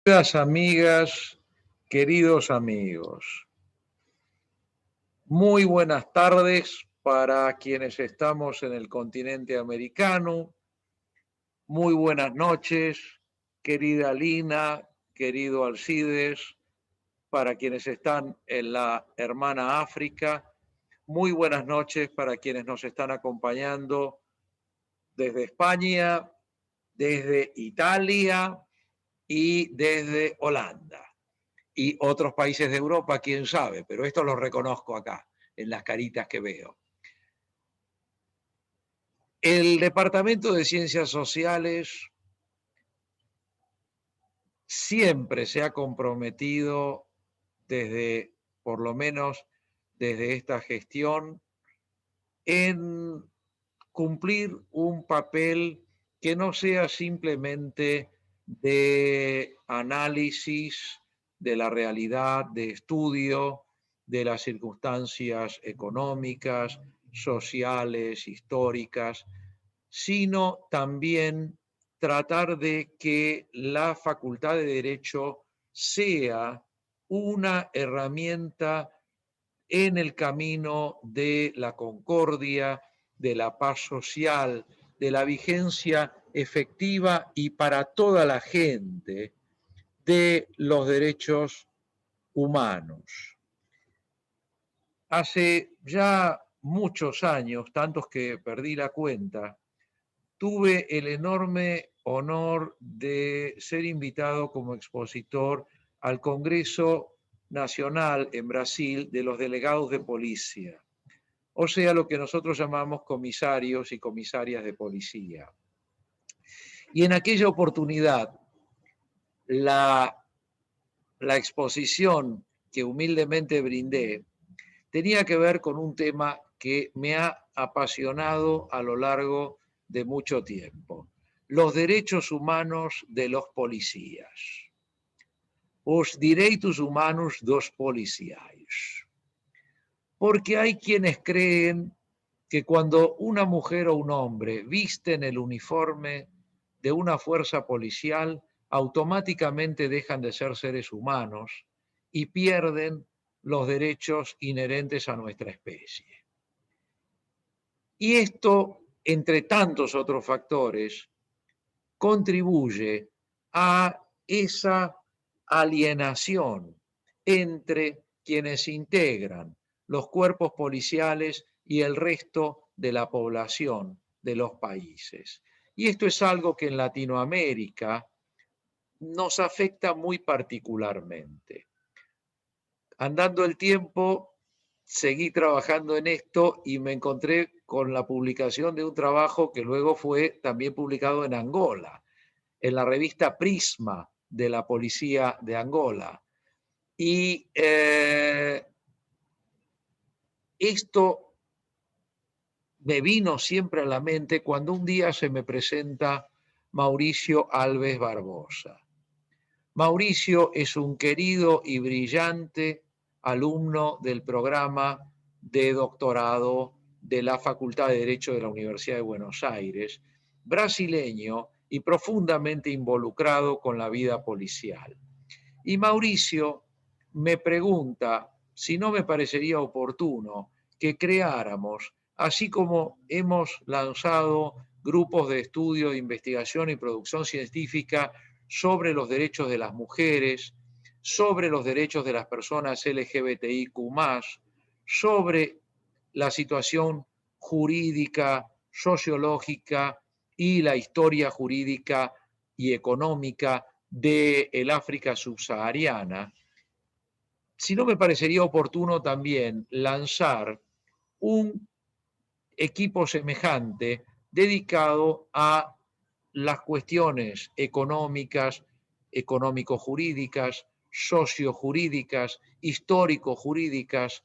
Queridas amigas, queridos amigos, muy buenas tardes para quienes estamos en el continente americano, muy buenas noches, querida Lina, querido Alcides, para quienes están en la hermana África, muy buenas noches para quienes nos están acompañando desde España, desde Italia y desde Holanda. Y otros países de Europa, quién sabe, pero esto lo reconozco acá, en las caritas que veo. El Departamento de Ciencias Sociales siempre se ha comprometido desde, por lo menos desde esta gestión, en cumplir un papel que no sea simplemente de análisis de la realidad, de estudio de las circunstancias económicas, sociales, históricas, sino también tratar de que la Facultad de Derecho sea una herramienta en el camino de la concordia, de la paz social, de la vigencia efectiva y para toda la gente de los derechos humanos. Hace ya muchos años, tantos que perdí la cuenta, tuve el enorme honor de ser invitado como expositor al Congreso Nacional en Brasil de los delegados de policía, o sea, lo que nosotros llamamos comisarios y comisarias de policía. Y en aquella oportunidad, la exposición que humildemente brindé tenía que ver con un tema que me ha apasionado a lo largo de mucho tiempo: los derechos humanos de los policías. Os direitos humanos dos policiais. Porque hay quienes creen que cuando una mujer o un hombre visten el uniforme de una fuerza policial, automáticamente dejan de ser seres humanos y pierden los derechos inherentes a nuestra especie. Y esto, entre tantos otros factores, contribuye a esa alienación entre quienes integran los cuerpos policiales y el resto de la población de los países. Y esto es algo que en Latinoamérica nos afecta muy particularmente. Andando el tiempo, seguí trabajando en esto y me encontré con la publicación de un trabajo que luego fue también publicado en Angola, en la revista Prisma de la policía de Angola. Y esto me vino siempre a la mente cuando un día se me presenta Mauricio Alves Barbosa. Mauricio es un querido y brillante alumno del programa de doctorado de la Facultad de Derecho de la Universidad de Buenos Aires, brasileño y profundamente involucrado con la vida policial. Y Mauricio me pregunta si no me parecería oportuno que creáramos, así como hemos lanzado grupos de estudio, de investigación y producción científica sobre los derechos de las mujeres, sobre los derechos de las personas LGBTIQ+, sobre la situación jurídica, sociológica y la historia jurídica y económica del África subsahariana, si no me parecería oportuno también lanzar un equipo semejante dedicado a las cuestiones económicas, económico-jurídicas, sociojurídicas, histórico-jurídicas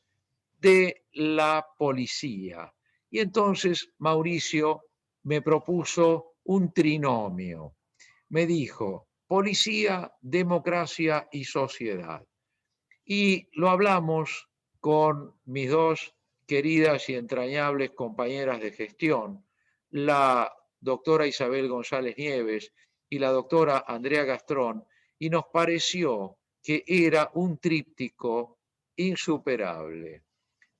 de la policía. Y entonces Mauricio me propuso un trinomio. Me dijo: policía, democracia y sociedad. Y lo hablamos con mis dos queridas y entrañables compañeras de gestión, la doctora Isabel González Nieves y la doctora Andrea Gastrón, y nos pareció que era un tríptico insuperable,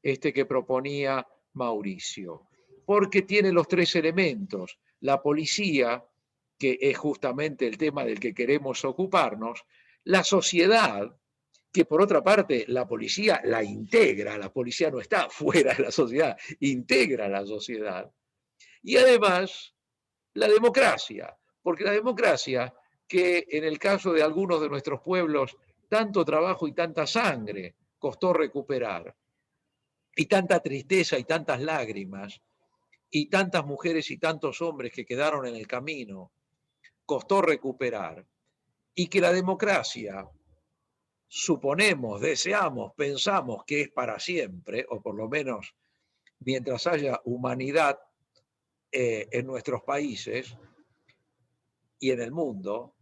este que proponía Mauricio, porque tiene los tres elementos: la policía, que es justamente el tema del que queremos ocuparnos; la sociedad, que por otra parte la policía la integra, la policía no está fuera de la sociedad, integra la sociedad; y además la democracia, porque la democracia, que en el caso de algunos de nuestros pueblos tanto trabajo y tanta sangre costó recuperar, y tanta tristeza y tantas lágrimas, y tantas mujeres y tantos hombres que quedaron en el camino, costó recuperar, y que la democracia, suponemos, deseamos, pensamos que es para siempre, o por lo menos mientras haya humanidad en nuestros países y en el mundo,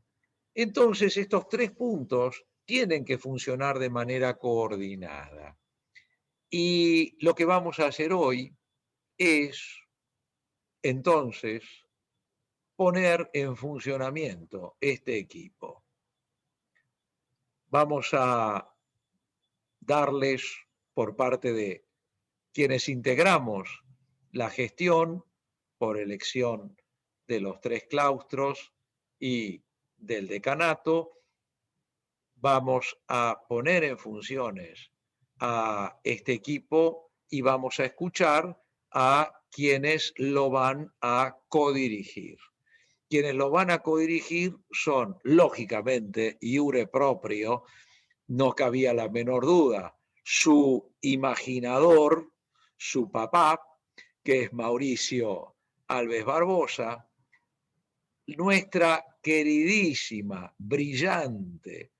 entonces estos tres puntos tienen que funcionar de manera coordinada. Y lo que vamos a hacer hoy es, entonces, poner en funcionamiento este equipo. Vamos a darles, por parte de quienes integramos la gestión por elección de los tres claustros y del decanato, vamos a poner en funciones a este equipo y vamos a escuchar a quienes lo van a codirigir. Quienes lo van a codirigir son, lógicamente, iure proprio, no cabía la menor duda, su imaginador, su papá, que es Mauricio Alves Barbosa, nuestra queridísima, brillante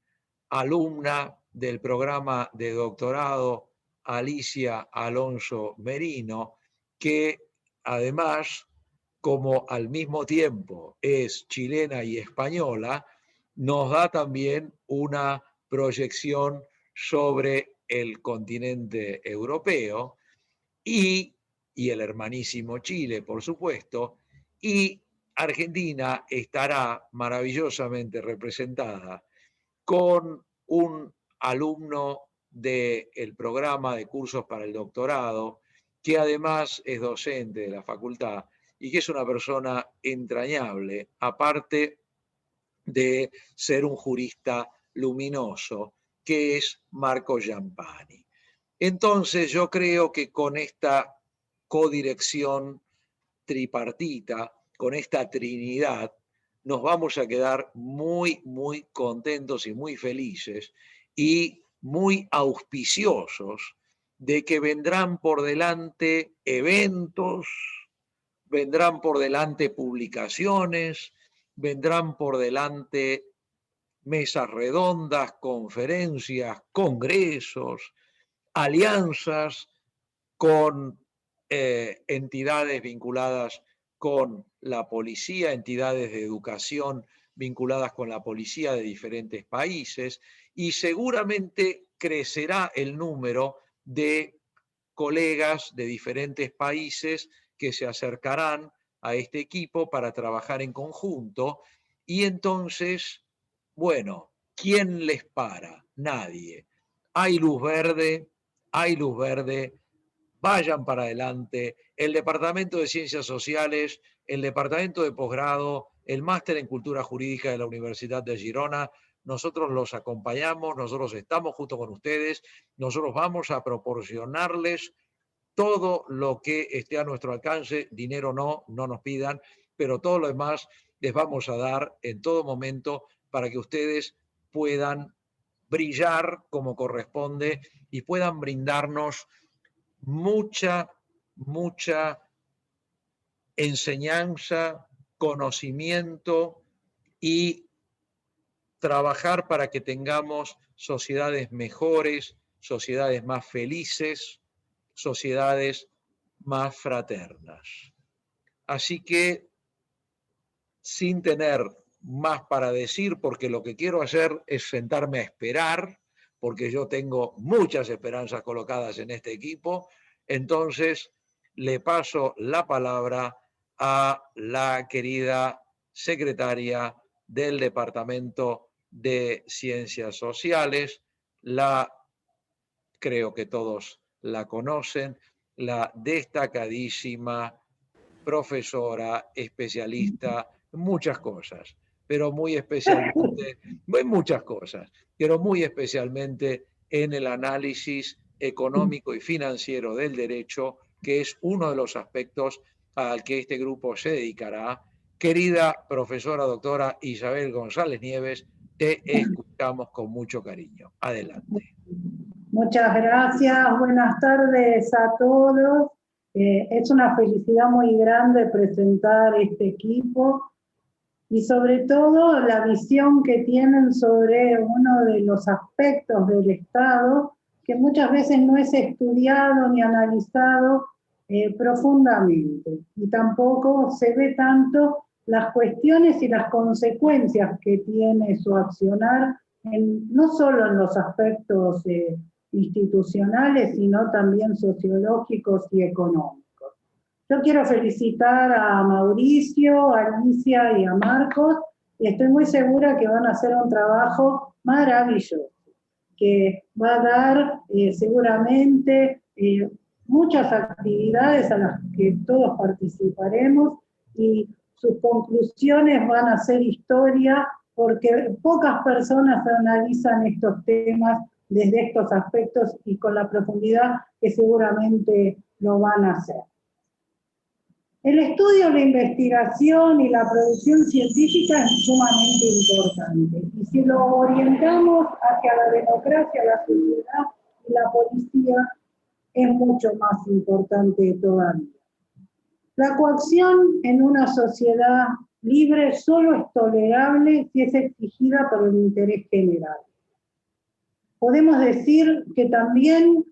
alumna del programa de doctorado Alicia Alonso Merino, que además, como al mismo tiempo es chilena y española, nos da también una proyección sobre el continente europeo y el hermanísimo Chile, por supuesto, y Argentina estará maravillosamente representada con un alumno del programa de cursos para el doctorado, que además es docente de la facultad y que es una persona entrañable, aparte de ser un jurista luminoso, que es Marco Giampani. Entonces yo creo que con esta codirección tripartita, con esta trinidad, nos vamos a quedar muy, muy contentos y muy felices y muy auspiciosos de que vendrán por delante eventos, vendrán por delante publicaciones, vendrán por delante mesas redondas, conferencias, congresos, alianzas con entidades vinculadas con la policía, entidades de educación vinculadas con la policía de diferentes países, y seguramente crecerá el número de colegas de diferentes países que se acercarán a este equipo para trabajar en conjunto. Y entonces, bueno, ¿quién les para? Nadie. Hay luz verde, hay luz verde, vayan para adelante. El Departamento de Ciencias Sociales, el Departamento de Posgrado, el Máster en Cultura Jurídica de la Universidad de Girona, nosotros los acompañamos, nosotros estamos junto con ustedes, nosotros vamos a proporcionarles todo lo que esté a nuestro alcance, dinero no, no nos pidan, pero todo lo demás les vamos a dar en todo momento para que ustedes puedan brillar como corresponde y puedan brindarnos mucha, mucha enseñanza, conocimiento y trabajar para que tengamos sociedades mejores, sociedades más felices, sociedades más fraternas. Así que, sin tener más para decir, porque lo que quiero hacer es sentarme a esperar, porque yo tengo muchas esperanzas colocadas en este equipo, entonces le paso la palabra a la querida secretaria del Departamento de Ciencias Sociales, creo que todos la conocen, la destacadísima profesora, especialista en muchas cosas, pero muy especialmente, en muchas cosas, pero muy especialmente en el análisis económico y financiero del derecho, que es uno de los aspectos al que este grupo se dedicará. Querida profesora doctora Isabel González Nieves, te escuchamos con mucho cariño. Adelante. Muchas gracias, buenas tardes a todos. Es una felicidad muy grande presentar este equipo y sobre todo la visión que tienen sobre uno de los aspectos del Estado que muchas veces no es estudiado ni analizado profundamente, y tampoco se ve tanto las cuestiones y las consecuencias que tiene su accionar, no solo en los aspectos institucionales, sino también sociológicos y económicos. Yo quiero felicitar a Mauricio, a Alicia y a Marcos, y estoy muy segura que van a hacer un trabajo maravilloso, que va a dar seguramente muchas actividades a las que todos participaremos, y sus conclusiones van a ser historia, porque pocas personas analizan estos temas desde estos aspectos y con la profundidad que seguramente lo van a hacer. El estudio, la investigación y la producción científica es sumamente importante. Y si lo orientamos hacia la democracia, la sociedad y la policía, es mucho más importante todavía. La coacción en una sociedad libre solo es tolerable si es exigida por el interés general. Podemos decir que también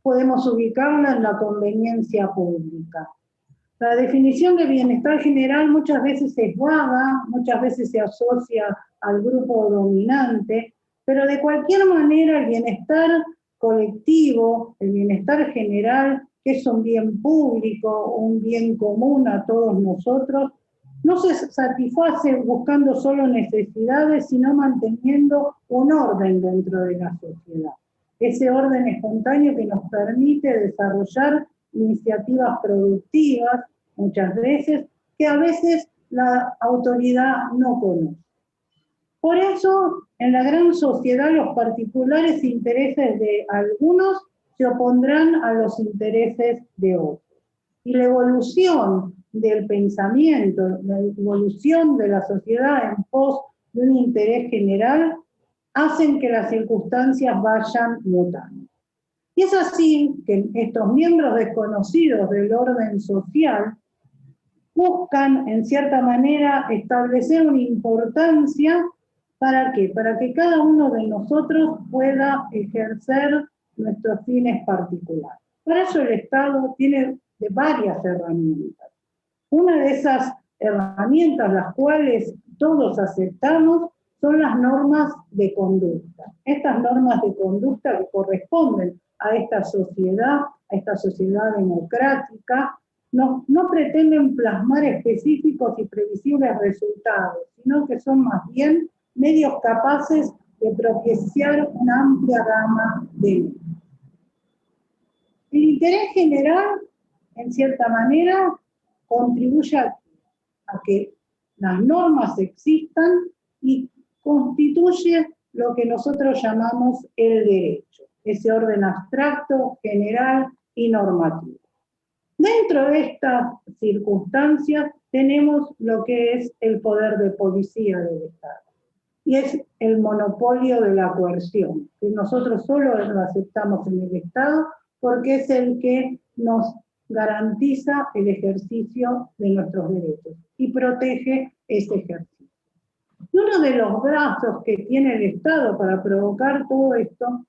podemos ubicarla en la conveniencia pública. La definición de bienestar general muchas veces es vaga, muchas veces se asocia al grupo dominante, pero de cualquier manera el bienestar colectivo, el bienestar general, que es un bien público, un bien común a todos nosotros, no se satisface buscando solo necesidades, sino manteniendo un orden dentro de la sociedad. Ese orden espontáneo que nos permite desarrollar iniciativas productivas, muchas veces, que a veces la autoridad no conoce. Por eso, en la gran sociedad, los particulares intereses de algunos se opondrán a los intereses de otros. Y la evolución del pensamiento, la evolución de la sociedad en pos de un interés general, hacen que las circunstancias vayan mutando. Y es así que estos miembros desconocidos del orden social buscan, en cierta manera, establecer una importancia. ¿Para qué? Para que cada uno de nosotros pueda ejercer nuestros fines particulares. Para eso el Estado tiene varias herramientas. Una de esas herramientas, las cuales todos aceptamos, son las normas de conducta. Estas normas de conducta que corresponden a esta sociedad democrática, no pretenden plasmar específicos y previsibles resultados, sino que son más bien medios capaces de propiciar una amplia gama de medios. El interés general, en cierta manera, contribuye a que las normas existan y constituye lo que nosotros llamamos el derecho, ese orden abstracto, general y normativo. Dentro de estas circunstancias tenemos lo que es el poder de policía del Estado, y es el monopolio de la coerción, que nosotros solo lo aceptamos en el Estado porque es el que nos garantiza el ejercicio de nuestros derechos y protege ese ejercicio. Y uno de los brazos que tiene el Estado para provocar todo esto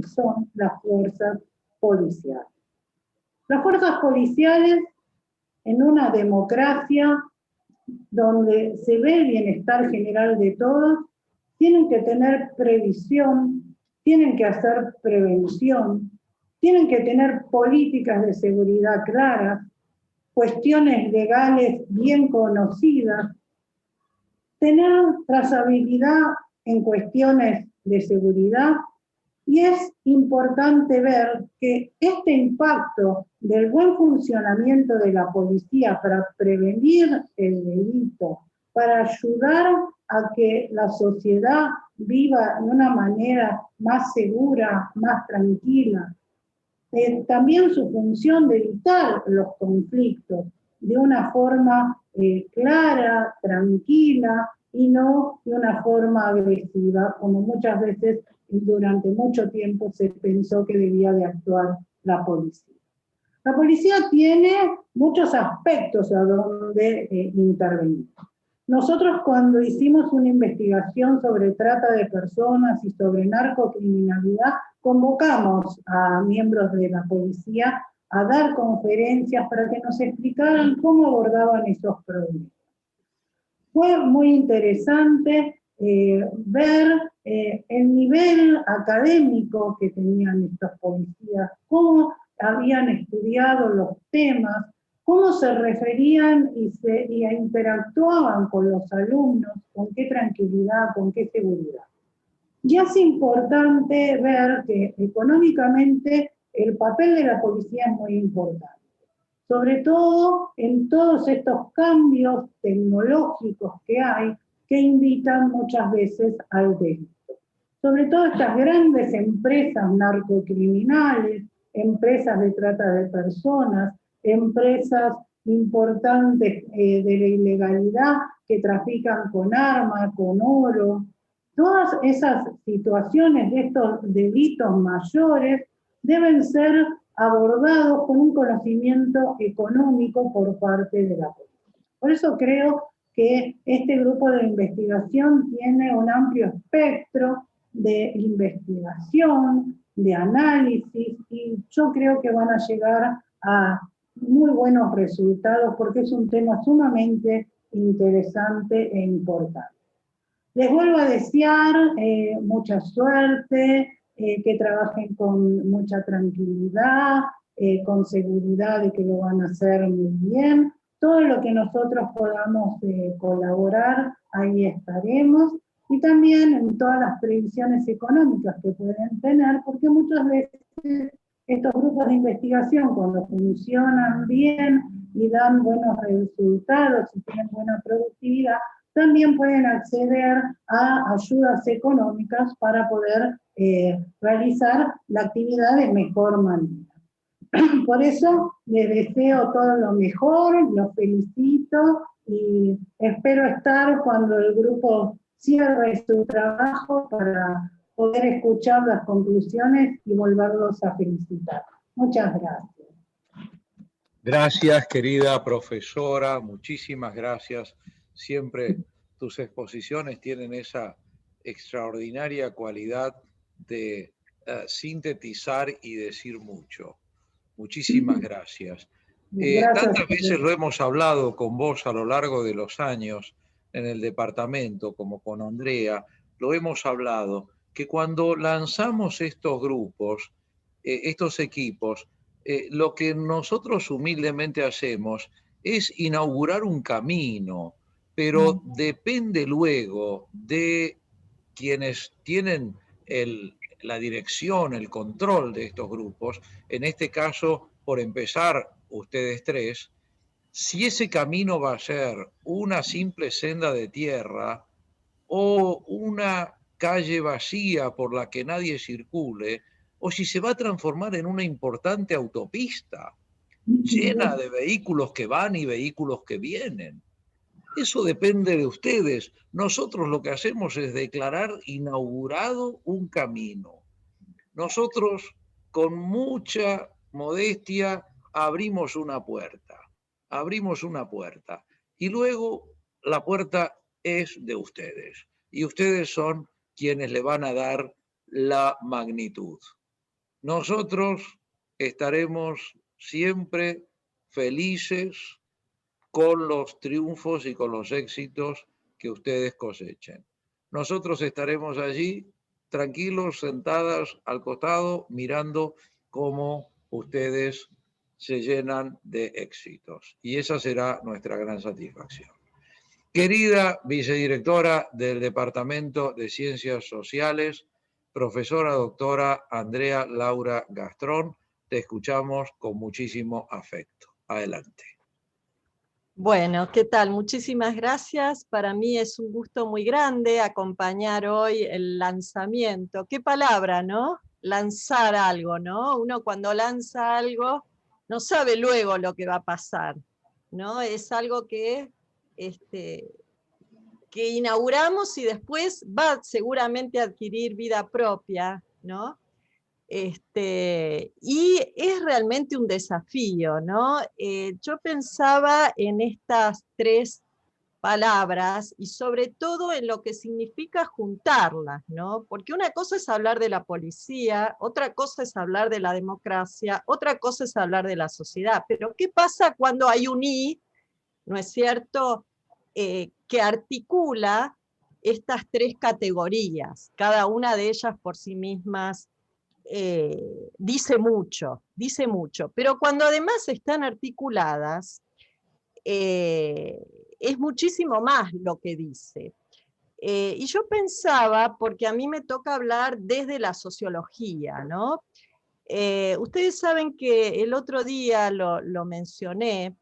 son las fuerzas policiales. Las fuerzas policiales, en una democracia donde se ve el bienestar general de todos, tienen que tener previsión, tienen que hacer prevención, tienen que tener políticas de seguridad claras, cuestiones legales bien conocidas, tener trazabilidad en cuestiones de seguridad, y es importante ver que este impacto del buen funcionamiento de la policía para prevenir el delito, para ayudar a que la sociedad viva de una manera más segura, más tranquila, también su función de evitar los conflictos de una forma clara, tranquila, y no de una forma agresiva, como muchas veces durante mucho tiempo se pensó que debía de actuar la policía. La policía tiene muchos aspectos a donde intervenir. Nosotros, cuando hicimos una investigación sobre trata de personas y sobre narcocriminalidad, convocamos a miembros de la policía a dar conferencias para que nos explicaran cómo abordaban esos problemas. Fue muy interesante ver el nivel académico que tenían estos policías, cómo habían estudiado los temas, cómo se referían y interactuaban con los alumnos, con qué tranquilidad, con qué seguridad. Y es importante ver que económicamente el papel de la policía es muy importante, sobre todo en todos estos cambios tecnológicos que hay, que invitan muchas veces al delito. Sobre todo estas grandes empresas narcocriminales, empresas de trata de personas, empresas importantes de la ilegalidad que trafican con armas, con oro. Todas esas situaciones de estos delitos mayores deben ser abordados con un conocimiento económico por parte de la policía. Por eso creo que este grupo de investigación tiene un amplio espectro de investigación, de análisis, y yo creo que van a llegar a muy buenos resultados porque es un tema sumamente interesante e importante. Les vuelvo a desear mucha suerte, que trabajen con mucha tranquilidad, con seguridad de que lo van a hacer muy bien. Todo lo que nosotros podamos colaborar, ahí estaremos. Y también en todas las previsiones económicas que pueden tener, porque muchas veces estos grupos de investigación, cuando funcionan bien y dan buenos resultados y tienen buena productividad, también pueden acceder a ayudas económicas para poder realizar la actividad de mejor manera. Por eso les deseo todo lo mejor, los felicito y espero estar cuando el grupo cierre su trabajo para poder escuchar las conclusiones y volverlos a felicitar. Muchas gracias. Gracias, querida profesora, muchísimas gracias. Siempre tus exposiciones tienen esa extraordinaria cualidad de sintetizar y decir mucho. Muchísimas gracias. Tantas veces lo hemos hablado con vos a lo largo de los años en el departamento, como con Andrea, lo hemos hablado, que cuando lanzamos estos grupos, estos equipos, lo que nosotros humildemente hacemos es inaugurar un camino, pero depende luego de quienes tienen la dirección, el control de estos grupos, en este caso, por empezar, ustedes tres, si ese camino va a ser una simple senda de tierra o una calle vacía por la que nadie circule, o si se va a transformar en una importante autopista llena de vehículos que van y vehículos que vienen. Eso depende de ustedes. Nosotros lo que hacemos es declarar inaugurado un camino. Nosotros, con mucha modestia, abrimos una puerta. Y luego la puerta es de ustedes. Y ustedes son quienes le van a dar la magnitud. Nosotros estaremos siempre felices con los triunfos y con los éxitos que ustedes cosechen. Nosotros estaremos allí tranquilos, sentadas al costado, mirando cómo ustedes se llenan de éxitos. Y esa será nuestra gran satisfacción. Querida vicedirectora del Departamento de Ciencias Sociales, profesora doctora Andrea Laura Gastrón, te escuchamos con muchísimo afecto. Adelante. Bueno, ¿qué tal? Muchísimas gracias. Para mí es un gusto muy grande acompañar hoy el lanzamiento. ¿Qué palabra, no? Lanzar algo, ¿no? Uno cuando lanza algo no sabe luego lo que va a pasar, ¿no? Es algo que inauguramos y después va seguramente a adquirir vida propia, ¿no? Y es realmente un desafío, ¿no? Yo pensaba en estas tres palabras y sobre todo en lo que significa juntarlas, ¿no? Porque una cosa es hablar de la policía, otra cosa es hablar de la democracia, otra cosa es hablar de la sociedad, pero ¿qué pasa cuando hay un I, ¿no es cierto?, que articula estas tres categorías, cada una de ellas por sí mismas dice mucho, pero cuando además están articuladas, es muchísimo más lo que dice. Y yo pensaba, porque a mí me toca hablar desde la sociología, ¿no? Ustedes saben que el otro día lo mencioné,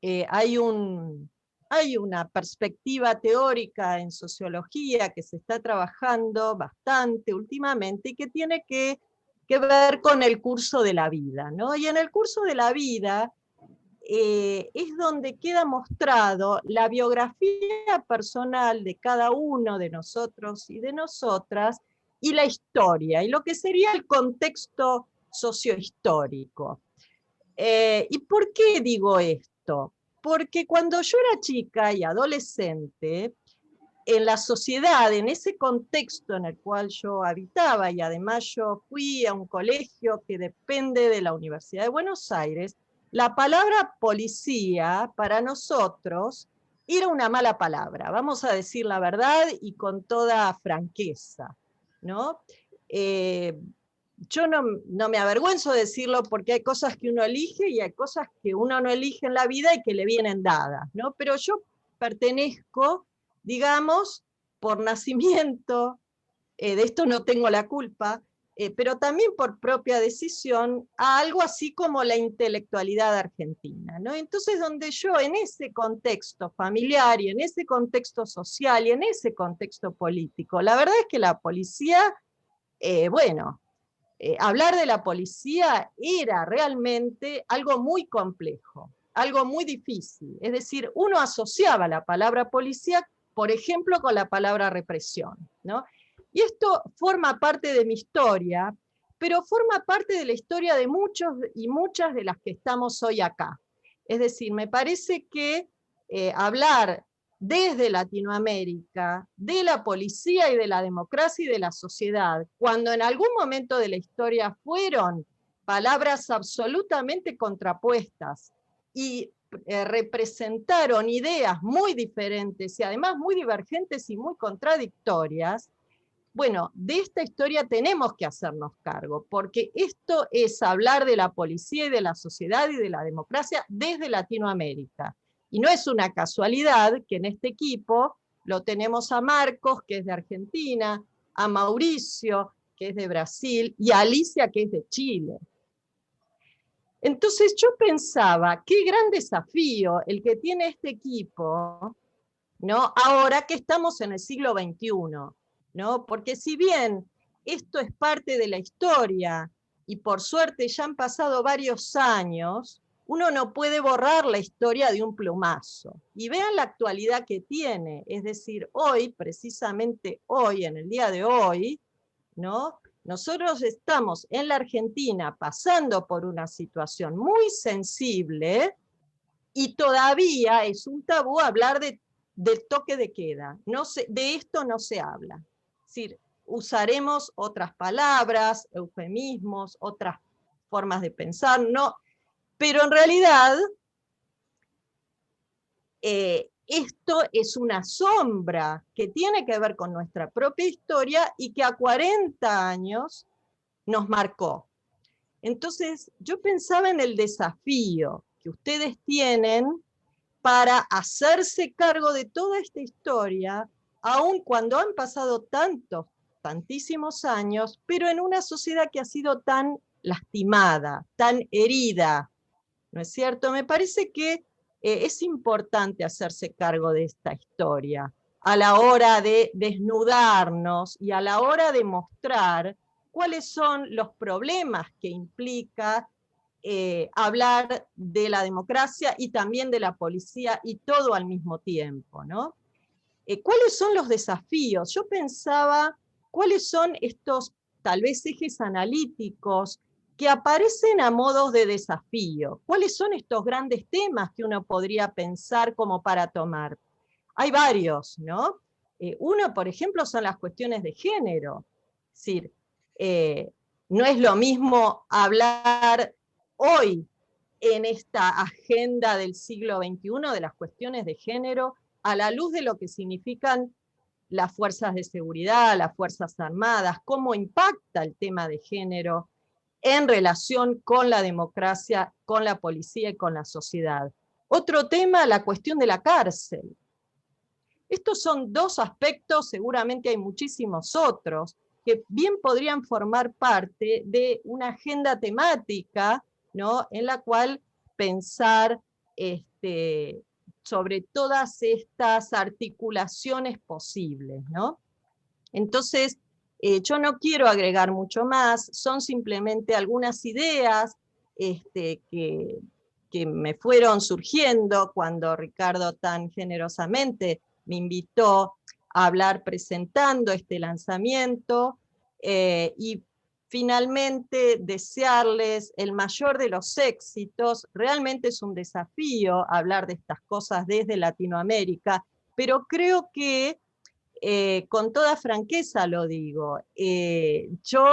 hay una perspectiva teórica en sociología que se está trabajando bastante últimamente y que tiene que ver con el curso de la vida, ¿no? Y en el curso de la vida es donde queda mostrado la biografía personal de cada uno de nosotros y de nosotras y la historia, y lo que sería el contexto sociohistórico. ¿Y por qué digo esto? Porque cuando yo era chica y adolescente, en la sociedad, en ese contexto en el cual yo habitaba, y además yo fui a un colegio que depende de la Universidad de Buenos Aires, la palabra policía para nosotros era una mala palabra, vamos a decir la verdad y con toda franqueza, ¿no? Yo no me avergüenzo de decirlo porque hay cosas que uno elige y hay cosas que uno no elige en la vida y que le vienen dadas, ¿no? Pero yo pertenezco, digamos, por nacimiento, de esto no tengo la culpa, pero también por propia decisión, a algo así como la intelectualidad argentina, ¿no? Entonces, donde yo en ese contexto familiar y en ese contexto social y en ese contexto político, la verdad es que la policía, hablar de la policía era realmente algo muy complejo, algo muy difícil. Es decir, uno asociaba la palabra policía, por ejemplo, con la palabra represión, ¿no? Y esto forma parte de mi historia, pero forma parte de la historia de muchos y muchas de las que estamos hoy acá. Es decir, me parece que hablar desde Latinoamérica, de la policía y de la democracia y de la sociedad, cuando en algún momento de la historia fueron palabras absolutamente contrapuestas y representaron ideas muy diferentes y además muy divergentes y muy contradictorias, bueno, de esta historia tenemos que hacernos cargo, porque esto es hablar de la policía y de la sociedad y de la democracia desde Latinoamérica. Y no es una casualidad que en este equipo lo tenemos a Marcos, que es de Argentina, a Mauricio, que es de Brasil, y a Alicia, que es de Chile. Entonces yo pensaba, qué gran desafío el que tiene este equipo, ¿no? Ahora que estamos en el siglo XXI, ¿no? Porque si bien esto es parte de la historia, y por suerte ya han pasado varios años, uno no puede borrar la historia de un plumazo. Y vean la actualidad que tiene, es decir, hoy, precisamente hoy, en el día de hoy, ¿no? Nosotros estamos en la Argentina pasando por una situación muy sensible y todavía es un tabú hablar del toque de queda. De esto no se habla. Es decir, usaremos otras palabras, eufemismos, otras formas de pensar, no, pero en realidad esto es una sombra que tiene que ver con nuestra propia historia y que a 40 años nos marcó. Entonces, yo pensaba en el desafío que ustedes tienen para hacerse cargo de toda esta historia, aun cuando han pasado tantísimos años, pero en una sociedad que ha sido tan lastimada, tan herida, ¿no es cierto? Me parece que es importante hacerse cargo de esta historia a la hora de desnudarnos y a la hora de mostrar cuáles son los problemas que implica hablar de la democracia y también de la policía y todo al mismo tiempo, ¿no? ¿Cuáles son los desafíos? Yo pensaba, ¿cuáles son estos tal vez ejes analíticos que aparecen a modos de desafío? ¿Cuáles son estos grandes temas que uno podría pensar como para tomar? Hay varios, ¿no? Uno, por ejemplo, son las cuestiones de género. Es decir, no es lo mismo hablar hoy en esta agenda del siglo XXI de las cuestiones de género a la luz de lo que significan las fuerzas de seguridad, las fuerzas armadas, cómo impacta el tema de género en relación con la democracia, con la policía y con la sociedad. Otro tema, la cuestión de la cárcel. Estos son dos aspectos, seguramente hay muchísimos otros, que bien podrían formar parte de una agenda temática, ¿no?, en la cual pensar sobre todas estas articulaciones posibles, ¿no? Entonces, yo no quiero agregar mucho más, son simplemente algunas ideas que me fueron surgiendo cuando Ricardo tan generosamente me invitó a hablar presentando este lanzamiento, y finalmente desearles el mayor de los éxitos. Realmente es un desafío hablar de estas cosas desde Latinoamérica, pero creo que con toda franqueza lo digo, yo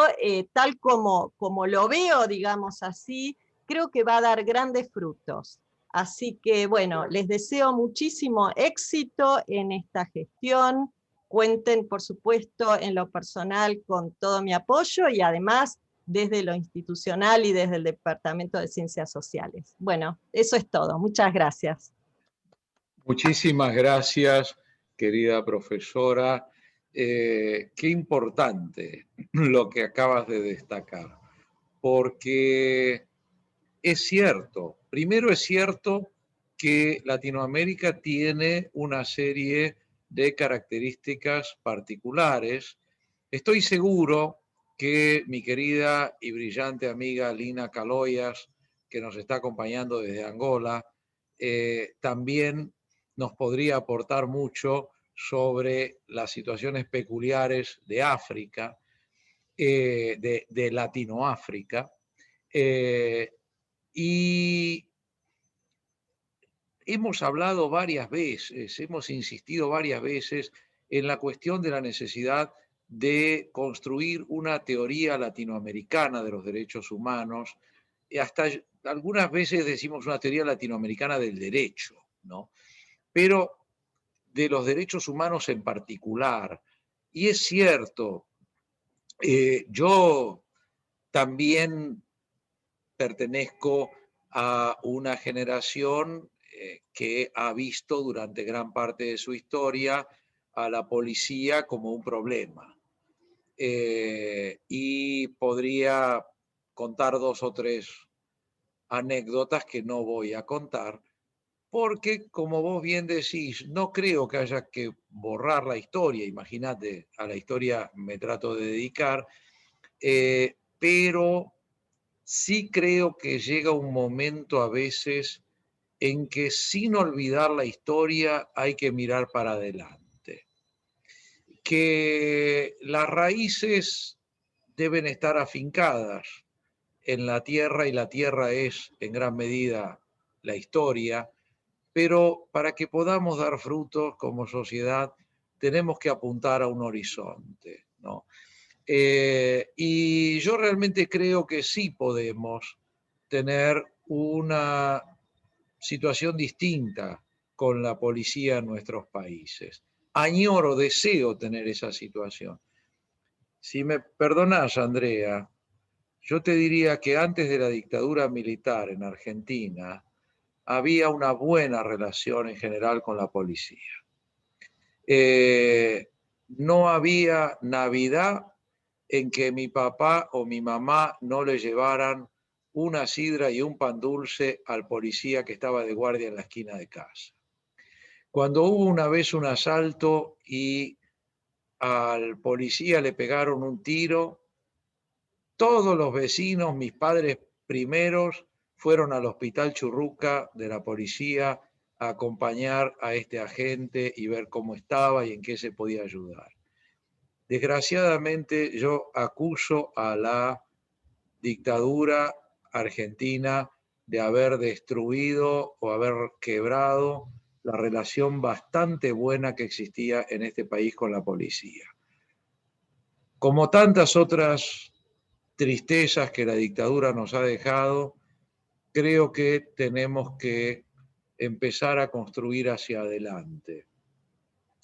tal como lo veo, digamos así, creo que va a dar grandes frutos. Así que bueno, les deseo muchísimo éxito en esta gestión. Cuenten, por supuesto, en lo personal con todo mi apoyo y además desde lo institucional y desde el Departamento de Ciencias Sociales. Bueno, eso es todo. Muchas gracias. Muchísimas gracias, querida profesora. Qué importante lo que acabas de destacar, porque es cierto, primero es cierto que Latinoamérica tiene una serie de características particulares. Estoy seguro que mi querida y brillante amiga Lina Caloyas, que nos está acompañando desde Angola, también nos podría aportar mucho sobre las situaciones peculiares de África, de Latinoáfrica. Y hemos hablado varias veces, hemos insistido varias veces en la cuestión de la necesidad de construir una teoría latinoamericana de los derechos humanos, y hasta algunas veces decimos una teoría latinoamericana del derecho, ¿no? Pero de los derechos humanos en particular. Y es cierto, yo también pertenezco a una generación que ha visto durante gran parte de su historia a la policía como un problema. Y podría contar 2 o 3 anécdotas que no voy a contar, porque, como vos bien decís, no creo que haya que borrar la historia. Imagínate, a la historia me trato de dedicar, pero sí creo que llega un momento a veces en que, sin olvidar la historia, hay que mirar para adelante. Que las raíces deben estar afincadas en la tierra, y la tierra es en gran medida la historia, pero para que podamos dar frutos como sociedad tenemos que apuntar a un horizonte, ¿no? Y yo realmente creo que sí podemos tener una situación distinta con la policía en nuestros países. Añoro, deseo tener esa situación. Si me perdonás, Andrea, yo te diría que antes de la dictadura militar en Argentina, había una buena relación en general con la policía. No había Navidad en que mi papá o mi mamá no le llevaran una sidra y un pan dulce al policía que estaba de guardia en la esquina de casa. Cuando hubo una vez un asalto y al policía le pegaron un tiro, todos los vecinos, mis padres primeros, fueron al hospital Churruca de la policía a acompañar a este agente y ver cómo estaba y en qué se podía ayudar. Desgraciadamente, yo acuso a la dictadura argentina de haber destruido o haber quebrado la relación bastante buena que existía en este país con la policía. Como tantas otras tristezas que la dictadura nos ha dejado, creo que tenemos que empezar a construir hacia adelante.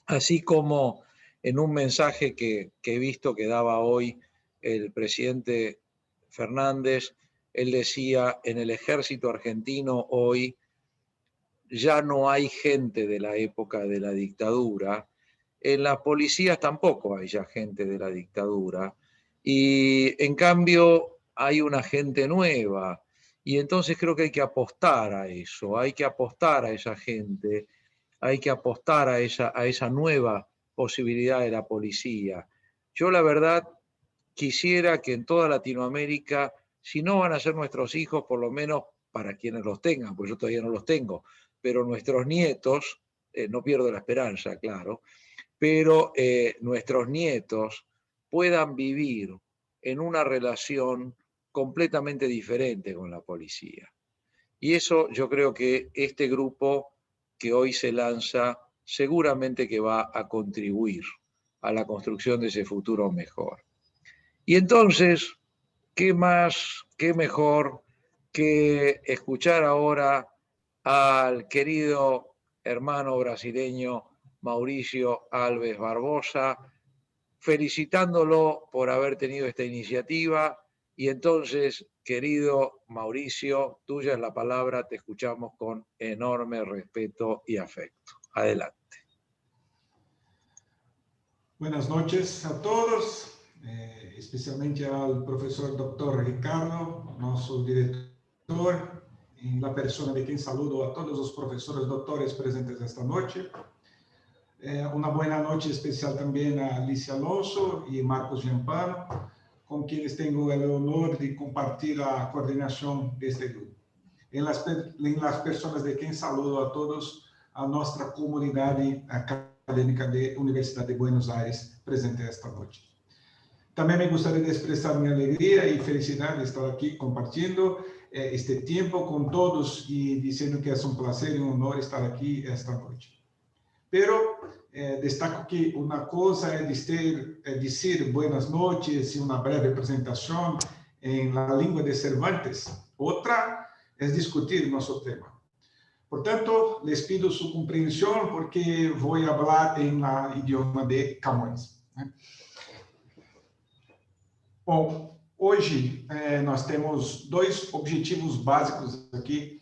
Así como en un mensaje que he visto que daba hoy el presidente Fernández, él decía, en el ejército argentino hoy ya no hay gente de la época de la dictadura, en las policías tampoco hay ya gente de la dictadura, y en cambio hay una gente nueva, y entonces creo que hay que apostar a eso, hay que apostar a esa gente, hay que apostar a esa nueva posibilidad de la policía. Yo la verdad quisiera que en toda Latinoamérica, si no van a ser nuestros hijos, por lo menos para quienes los tengan, porque yo todavía no los tengo, pero nuestros nietos, no pierdo la esperanza, claro, pero nuestros nietos puedan vivir en una relación completamente diferente con la policía. Y eso yo creo que este grupo que hoy se lanza seguramente que va a contribuir a la construcción de ese futuro mejor. Y entonces, ¿qué más, qué mejor que escuchar ahora al querido hermano brasileño Mauricio Alves Barbosa, felicitándolo por haber tenido esta iniciativa? Y entonces, querido Mauricio, tuya es la palabra, te escuchamos con enorme respeto y afecto. Adelante. Buenas noches a todos, especialmente al profesor Dr. Ricardo, nuestro director, en la persona de quien saludo a todos los profesores doctores presentes esta noche. Una buena noche especial también a Alicia Alonso y Marcos Giampano, con quienes tengo el honor de compartir la coordinación de este grupo. En las personas de quien saludo a todos, a nuestra comunidad académica de Universidad de Buenos Aires presente esta noche. También me gustaría de expresar mi alegría y felicidad de estar aquí compartiendo este tiempo con todos y diciendo que es un placer y un honor estar aquí esta noche. Pero destaco que una cosa es decir buenas noches y una breve presentación en la lengua de Cervantes. Otra es discutir nuestro tema. Por tanto, les pido su comprensión porque voy a hablar en el idioma de Camões. Bom, hoje nós temos dois objetivos básicos aqui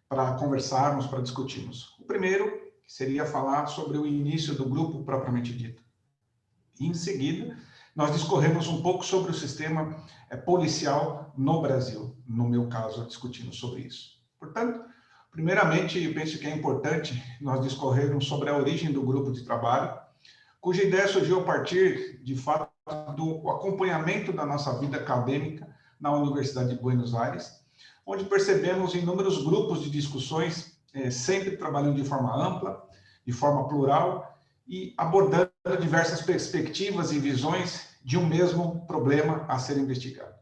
para conversarmos, para discutirmos. O primeiro seria falar sobre o início do grupo propriamente dito. E, em seguida, nós discorremos um pouco sobre o sistema policial no Brasil, no meu caso, discutindo sobre isso. Portanto, primeiramente, eu penso que é importante nós discorrermos sobre a origem do grupo de trabalho, cuja ideia surgiu a partir, de fato, do acompanhamento da nossa vida acadêmica na Universidade de Buenos Aires, onde percebemos inúmeros grupos de discussões, sempre trabalhando de forma ampla, de forma plural e abordando diversas perspectivas e visões de um mesmo problema a ser investigado.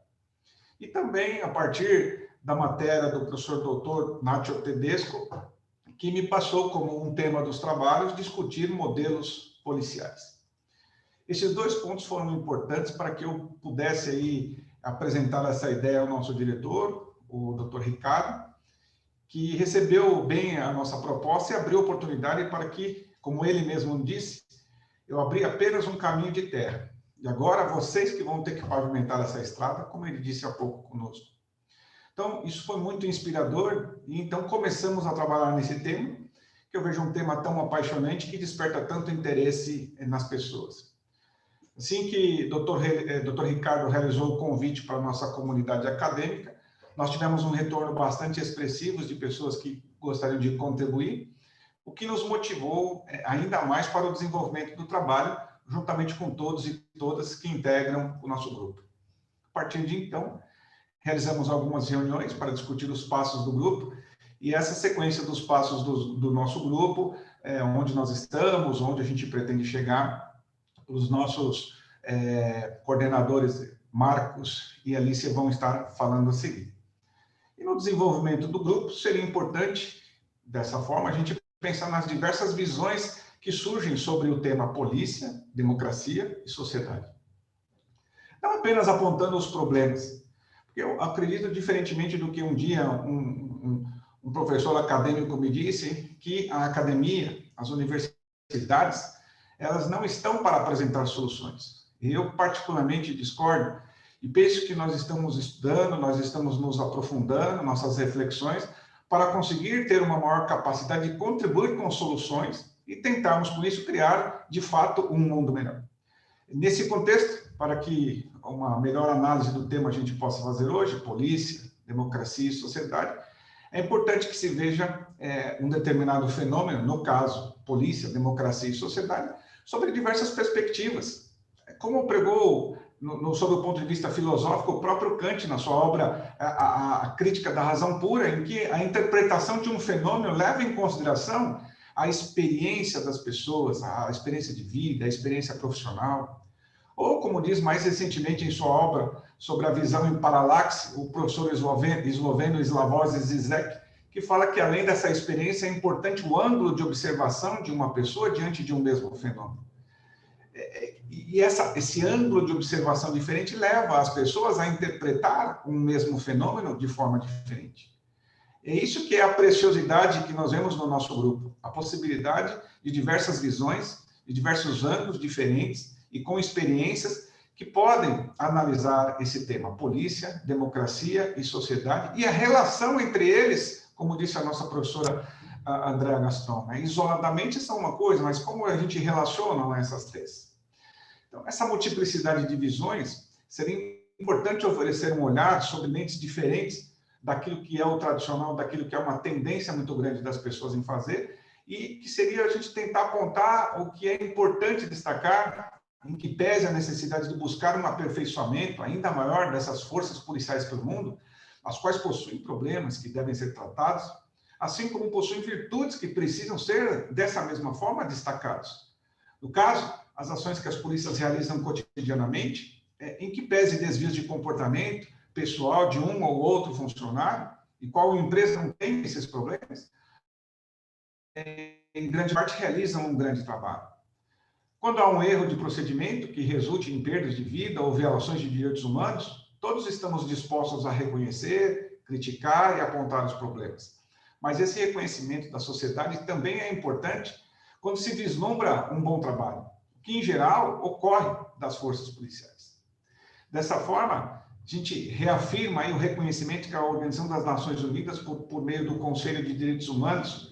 E também a partir da matéria do professor doutor Nacho Tedesco, que me passou como um tema dos trabalhos discutir modelos policiais. Esses dois pontos foram importantes para que eu pudesse aí apresentar essa ideia ao nosso diretor, o Dr. Ricardo, que recebeu bem a nossa proposta e abriu oportunidade para que, como ele mesmo disse, eu abri apenas um caminho de terra. E agora vocês que vão ter que pavimentar essa estrada, como ele disse há pouco conosco. Então, isso foi muito inspirador, e então começamos a trabalhar nesse tema, que eu vejo um tema tão apaixonante que desperta tanto interesse nas pessoas. Assim que o Dr. Ricardo realizou o convite para a nossa comunidade acadêmica, nós tivemos um retorno bastante expressivo de pessoas que gostariam de contribuir, o que nos motivou ainda mais para o desenvolvimento do trabalho, juntamente com todos e todas que integram o nosso grupo. A partir de então, realizamos algumas reuniões para discutir os passos do grupo, e essa sequência dos passos do nosso grupo, onde nós estamos, onde a gente pretende chegar, os nossos coordenadores Marcos e Alicia vão estar falando a seguir. E no desenvolvimento do grupo, seria importante, dessa forma, a gente pensar nas diversas visões que surgem sobre o tema polícia, democracia e sociedade. Não apenas apontando os problemas, porque eu acredito, diferentemente do que um dia um professor acadêmico me disse, que a academia, as universidades, elas não estão para apresentar soluções. Eu, particularmente, discordo e penso que nós estamos estudando, nós estamos nos aprofundando, nossas reflexões, para conseguir ter uma maior capacidade de contribuir com soluções e tentarmos, com isso, criar, de fato, um mundo melhor. Nesse contexto, para que uma melhor análise do tema a gente possa fazer hoje, polícia, democracia e sociedade, é importante que se veja um determinado fenômeno, no caso, polícia, democracia e sociedade, sobre diversas perspectivas. Como pregou, sob o ponto de vista filosófico, o próprio Kant, na sua obra a Crítica da Razão Pura, em que a interpretação de um fenômeno leva em consideração a experiência das pessoas, a experiência de vida, a experiência profissional. Ou, como diz mais recentemente em sua obra sobre a visão em paralaxe, o professor esloveno Slavoj Zizek, que fala que, além dessa experiência, é importante o ângulo de observação de uma pessoa diante de um mesmo fenômeno. E esse ângulo de observação diferente leva as pessoas a interpretar um mesmo fenômeno de forma diferente. É isso que é a preciosidade que nós vemos no nosso grupo, a possibilidade de diversas visões, de diversos ângulos diferentes e com experiências que podem analisar esse tema, polícia, democracia e sociedade, e a relação entre eles, como disse a nossa professora Andréa Gaston, né? Isoladamente são uma coisa, mas como a gente relaciona essas três? Então, essa multiplicidade de visões, seria importante oferecer um olhar sobre lentes diferentes daquilo que é o tradicional, daquilo que é uma tendência muito grande das pessoas em fazer, e que seria a gente tentar apontar o que é importante destacar, em que pese a necessidade de buscar um aperfeiçoamento ainda maior dessas forças policiais pelo mundo, as quais possuem problemas que devem ser tratados, assim como possuem virtudes que precisam ser, dessa mesma forma, destacados. No caso, as ações que as polícias realizam cotidianamente, em que pese desvios de comportamento pessoal de um ou outro funcionário, e qual empresa não tem esses problemas, em grande parte realizam um grande trabalho. Quando há um erro de procedimento que resulte em perdas de vida ou violações de direitos humanos, todos estamos dispostos a reconhecer, criticar e apontar os problemas. Mas esse reconhecimento da sociedade também é importante quando se vislumbra um bom trabalho, que, em geral, ocorre das forças policiais. Dessa forma, a gente reafirma aí o reconhecimento que a Organização das Nações Unidas, por meio do Conselho de Direitos Humanos,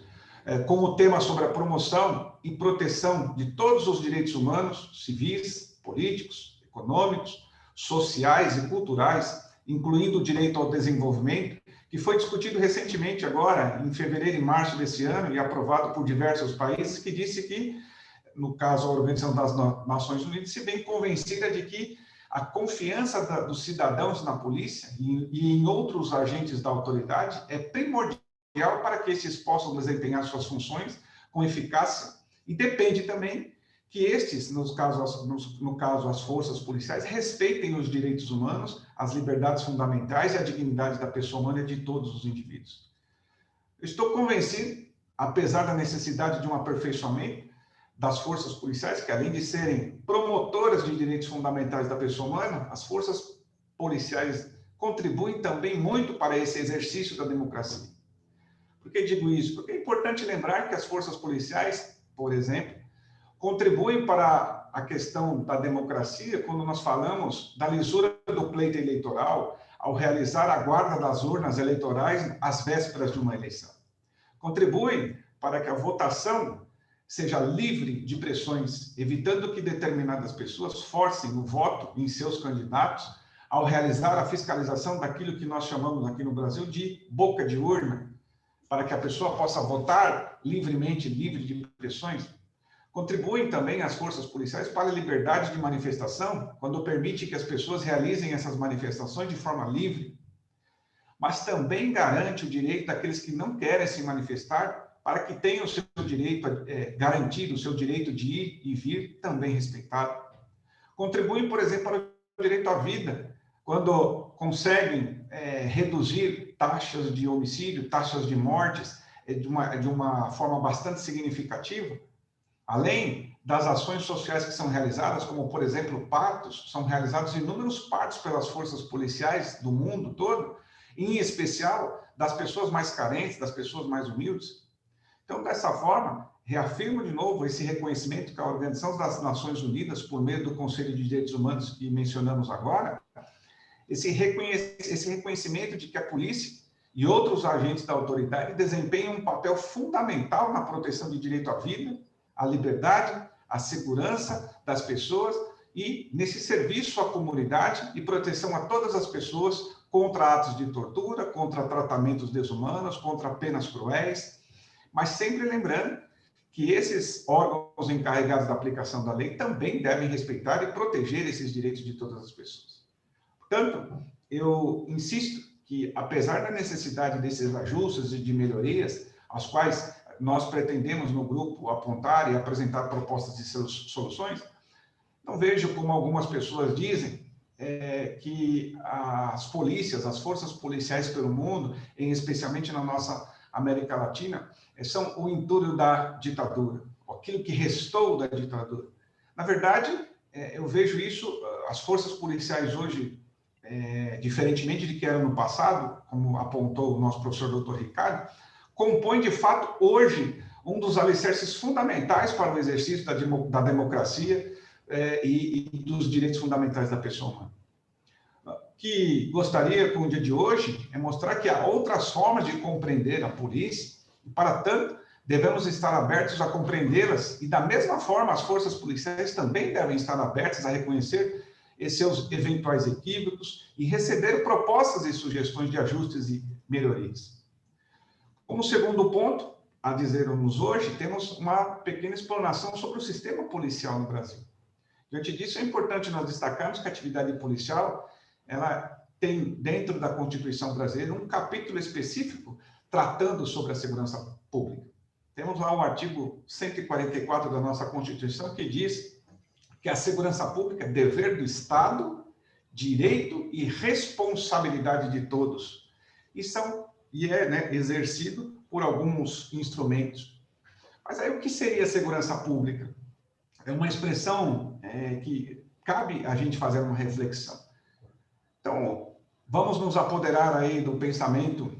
com o tema sobre a promoção e proteção de todos os direitos humanos, civis, políticos, econômicos, sociais e culturais, incluindo o direito ao desenvolvimento, que foi discutido recentemente agora, em fevereiro e março desse ano, e aprovado por diversos países, que disse que, no caso, a Organização das Nações Unidas, se bem convencida de que a confiança dos cidadãos na polícia e em outros agentes da autoridade é primordial para que estes possam desempenhar suas funções com eficácia, e depende também que estes, no caso as forças policiais, respeitem os direitos humanos, as liberdades fundamentais e a dignidade da pessoa humana e de todos os indivíduos. Eu estou convencido, apesar da necessidade de um aperfeiçoamento das forças policiais, que além de serem promotoras de direitos fundamentais da pessoa humana, as forças policiais contribuem também muito para esse exercício da democracia. Por que digo isso? Porque é importante lembrar que as forças policiais, por exemplo, contribuem para a questão da democracia quando nós falamos da lisura do pleito eleitoral, ao realizar a guarda das urnas eleitorais às vésperas de uma eleição. Contribuem para que a votação seja livre de pressões, evitando que determinadas pessoas forcem o voto em seus candidatos ao realizar a fiscalização daquilo que nós chamamos aqui no Brasil de boca de urna, para que a pessoa possa votar livremente, livre de pressões. Contribuem também as forças policiais para a liberdade de manifestação, quando permite que as pessoas realizem essas manifestações de forma livre, mas também garante o direito daqueles que não querem se manifestar para que tenham o seu direito garantido, o seu direito de ir e vir também respeitado. Contribuem, por exemplo, para o direito à vida, quando conseguem reduzir taxas de homicídio, taxas de mortes, de uma forma bastante significativa, além das ações sociais que são realizadas, como, por exemplo, partos, são realizados inúmeros partos pelas forças policiais do mundo todo, em especial das pessoas mais carentes, das pessoas mais humildes. Então, dessa forma, reafirmo de novo esse reconhecimento que a Organização das Nações Unidas, por meio do Conselho de Direitos Humanos que mencionamos agora, esse reconhecimento de que a polícia e outros agentes da autoridade desempenham um papel fundamental na proteção de direito à vida, à liberdade, à segurança das pessoas e nesse serviço à comunidade e proteção a todas as pessoas contra atos de tortura, contra tratamentos desumanos, contra penas cruéis, mas sempre lembrando que esses órgãos encarregados da aplicação da lei também devem respeitar e proteger esses direitos de todas as pessoas. Portanto, eu insisto que, apesar da necessidade desses ajustes e de melhorias, às quais nós pretendemos no grupo apontar e apresentar propostas de soluções, não vejo como algumas pessoas dizem que as polícias, as forças policiais pelo mundo, especialmente na nossa América Latina, são o entulho da ditadura, aquilo que restou da ditadura. Na verdade, eu vejo isso, as forças policiais hoje, diferentemente de que eram no passado, como apontou o nosso professor Dr. Ricardo, compõem, de fato, hoje, um dos alicerces fundamentais para o exercício da democracia e dos direitos fundamentais da pessoa humana. O que gostaria, com o dia de hoje, é mostrar que há outras formas de compreender a polícia, e, para tanto, devemos estar abertos a compreendê-las, e, da mesma forma, as forças policiais também devem estar abertas a reconhecer seus eventuais equívocos e receber propostas e sugestões de ajustes e melhorias. Como segundo ponto, a dizer-nos hoje, temos uma pequena explanação sobre o sistema policial no Brasil. Diante disso, é importante nós destacarmos que a atividade policial, ela tem, dentro da Constituição brasileira, um capítulo específico tratando sobre a segurança pública. Temos lá o artigo 144 da nossa Constituição, que diz que a segurança pública é dever do Estado, direito e responsabilidade de todos. E é exercido por alguns instrumentos. Mas aí o que seria segurança pública? É uma expressão que cabe a gente fazer uma reflexão. Então, vamos nos apoderar aí do pensamento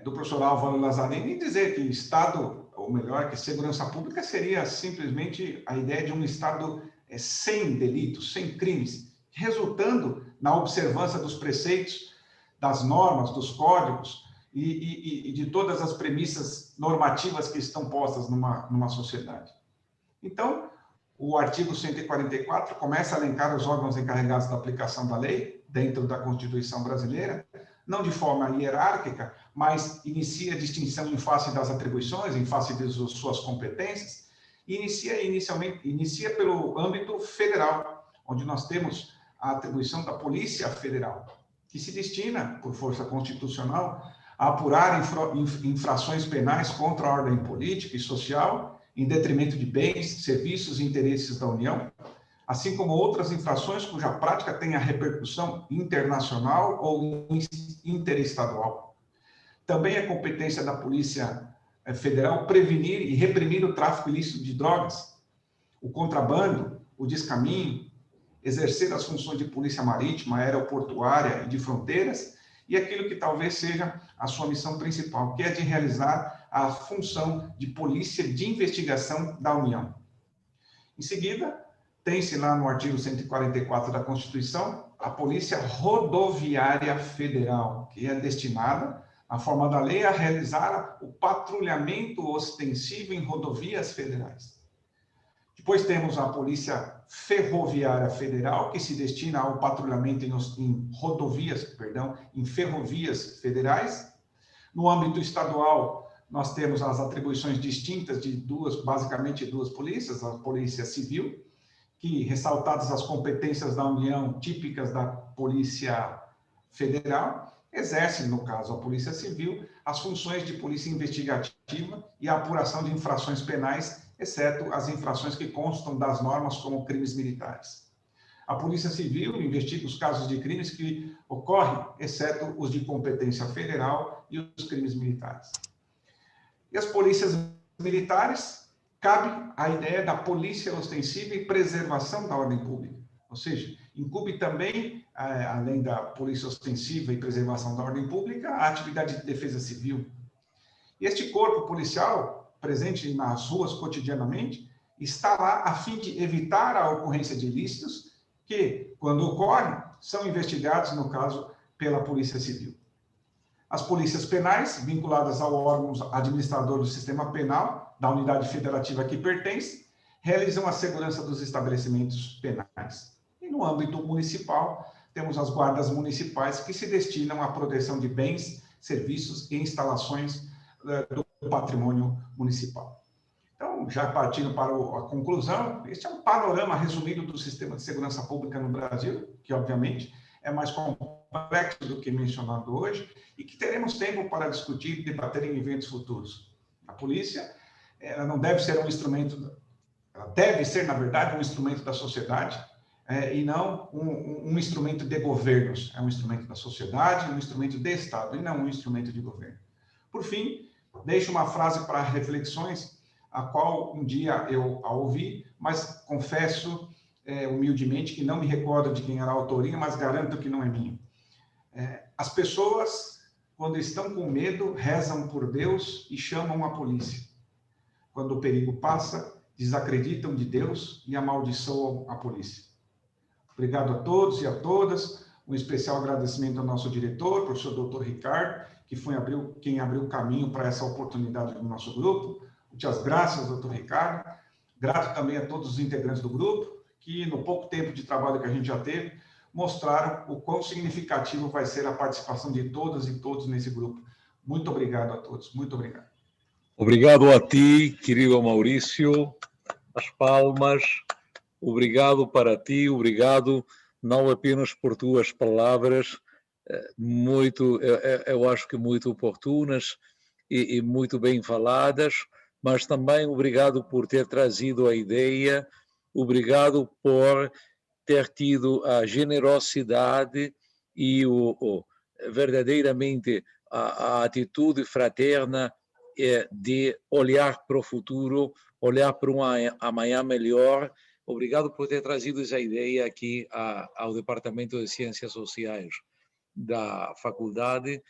do professor Álvaro Lazzarini e dizer que Estado, ou melhor, que segurança pública seria simplesmente a ideia de um Estado sem delitos, sem crimes, resultando na observância dos preceitos, das normas, dos códigos e de todas as premissas normativas que estão postas numa sociedade. Então, o artigo 144 começa a elencar os órgãos encarregados da aplicação da lei dentro da Constituição brasileira, não de forma hierárquica, mas inicia a distinção em face das atribuições, em face de suas competências, e inicia pelo âmbito federal, onde nós temos a atribuição da Polícia Federal, que se destina, por força constitucional, a apurar infrações penais contra a ordem política e social, em detrimento de bens, serviços e interesses da União, assim como outras infrações cuja prática tenha repercussão internacional ou interestadual. Também é competência da Polícia Federal prevenir e reprimir o tráfico ilícito de drogas, o contrabando, o descaminho, exercer as funções de polícia marítima, aeroportuária e de fronteiras, e aquilo que talvez seja a sua missão principal, que é de realizar a função de polícia de investigação da União. Em seguida, tem-se lá no artigo 144 da Constituição a Polícia Rodoviária Federal, que é destinada, na forma da lei, a realizar o patrulhamento ostensivo em rodovias federais. Depois temos a Polícia Ferroviária Federal, que se destina ao patrulhamento em ferrovias federais. No âmbito estadual, nós temos as atribuições distintas de basicamente duas polícias, a Polícia Civil, que, ressaltadas as competências da União típicas da Polícia Federal, exerce, no caso, a Polícia Civil, as funções de polícia investigativa e a apuração de infrações penais, exceto as infrações que constam das normas como crimes militares. A Polícia Civil investiga os casos de crimes que ocorrem, exceto os de competência federal e os crimes militares. E as polícias militares, cabe a ideia da polícia ostensiva e preservação da ordem pública. Ou seja, incumbe também, além da polícia ostensiva e preservação da ordem pública, a atividade de defesa civil. E este corpo policial, presente nas ruas cotidianamente, está lá a fim de evitar a ocorrência de ilícitos que, quando ocorrem, são investigados, no caso, pela Polícia Civil. As polícias penais, vinculadas ao órgão administrador do sistema penal, da unidade federativa a que pertence, realizam a segurança dos estabelecimentos penais. E no âmbito municipal, temos as guardas municipais que se destinam à proteção de bens, serviços e instalações do patrimônio municipal. Então, já partindo para a conclusão, este é um panorama resumido do sistema de segurança pública no Brasil, que, obviamente, é mais complexo do que mencionado hoje, e que teremos tempo para discutir e debater em eventos futuros. A polícia, ela não deve ser um instrumento, ela deve ser, na verdade, um instrumento da sociedade, e não um instrumento de governos. É um instrumento da sociedade, um instrumento de Estado, e não um instrumento de governo. Por fim, deixo uma frase para reflexões, a qual um dia eu a ouvi, mas confesso humildemente que não me recordo de quem era a autoria, mas garanto que não é minha. As pessoas, quando estão com medo, rezam por Deus e chamam a polícia. Quando o perigo passa, desacreditam de Deus e amaldiçoam a polícia. Obrigado a todos e a todas. Um especial agradecimento ao nosso diretor, professor Dr. Ricardo, que foi quem abriu o caminho para essa oportunidade no nosso grupo. Muitas graças, Dr. Ricardo. Grato também a todos os integrantes do grupo, que no pouco tempo de trabalho que a gente já teve, mostraram o quão significativo vai ser a participação de todas e todos nesse grupo. Muito obrigado a todos. Muito obrigado. Obrigado a ti, querido Maurício. As palmas. Obrigado para ti, obrigado não apenas por tuas palavras, eu acho que muito oportunas e muito bem faladas, mas também obrigado por ter trazido a ideia, obrigado por ter tido a generosidade e verdadeiramente a atitude fraterna de olhar para o futuro, olhar para um amanhã melhor. Obrigado por ter trazido essa ideia aqui ao Departamento de Ciências Sociais da Faculdade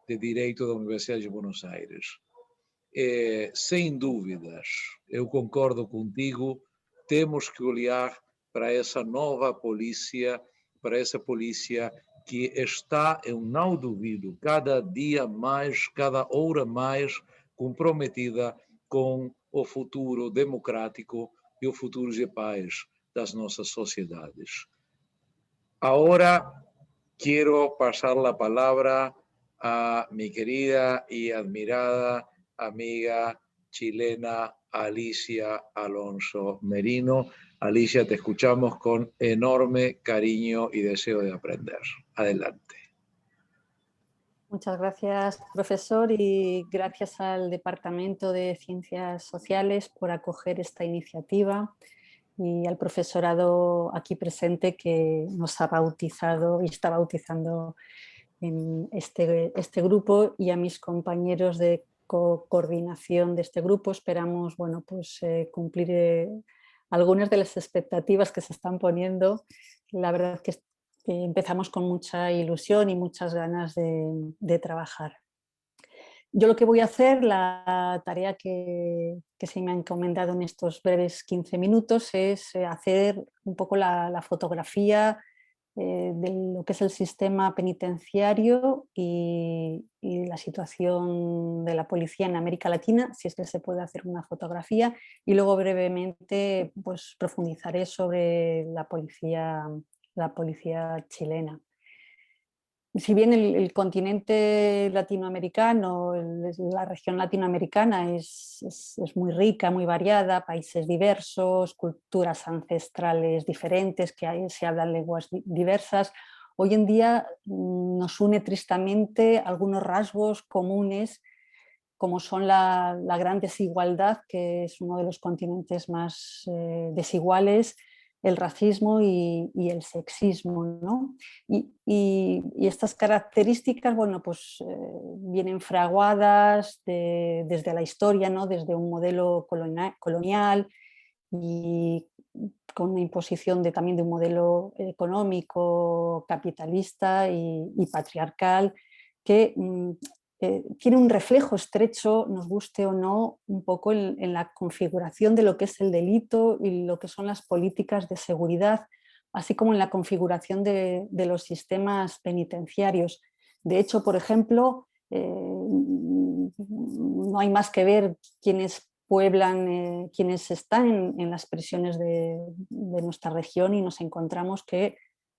de Direito da Universidade de Buenos Aires. Sem dúvidas, eu concordo contigo, temos que olhar para essa nova polícia, para essa polícia que está, eu não duvido, cada dia mais, cada hora mais comprometida com o futuro democrático e o futuro de paz das nossas sociedades. Agora quero passar a palavra a mi querida y admirada amiga chilena Alicia Alonso Merino. Alicia, te escuchamos con enorme cariño y deseo de aprender. Adelante. Muchas gracias, profesor, y gracias al Departamento de Ciencias Sociales por acoger esta iniciativa y al profesorado aquí presente que nos ha bautizado y está bautizando en este grupo, y a mis compañeros de coordinación de este grupo. Esperamos cumplir algunas de las expectativas que se están poniendo. La verdad que empezamos con mucha ilusión y muchas ganas de trabajar. Yo lo que voy a hacer, la tarea que se me ha encomendado en estos breves 15 minutos es hacer un poco la fotografía de lo que es el sistema penitenciario y la situación de la policía en América Latina, si es que se puede hacer una fotografía, y luego brevemente pues, profundizaré sobre la policía chilena. Si bien el continente latinoamericano, la región latinoamericana es muy rica, muy variada, países diversos, culturas ancestrales diferentes, se hablan lenguas diversas, hoy en día nos une tristemente algunos rasgos comunes, como son la gran desigualdad, que es uno de los continentes más desiguales, el racismo y el sexismo, ¿no? Y estas características, bueno, pues vienen fraguadas desde la historia, ¿no? Desde un modelo colonial y con una imposición también de un modelo económico, capitalista y patriarcal, que tiene un reflejo estrecho, nos guste o no, un poco en la configuración de lo que es el delito y lo que son las políticas de seguridad, así como en la configuración de los sistemas penitenciarios. De hecho, por ejemplo, no hay más que ver quienes pueblan, quienes están en las prisiones de nuestra región, y nos encontramos que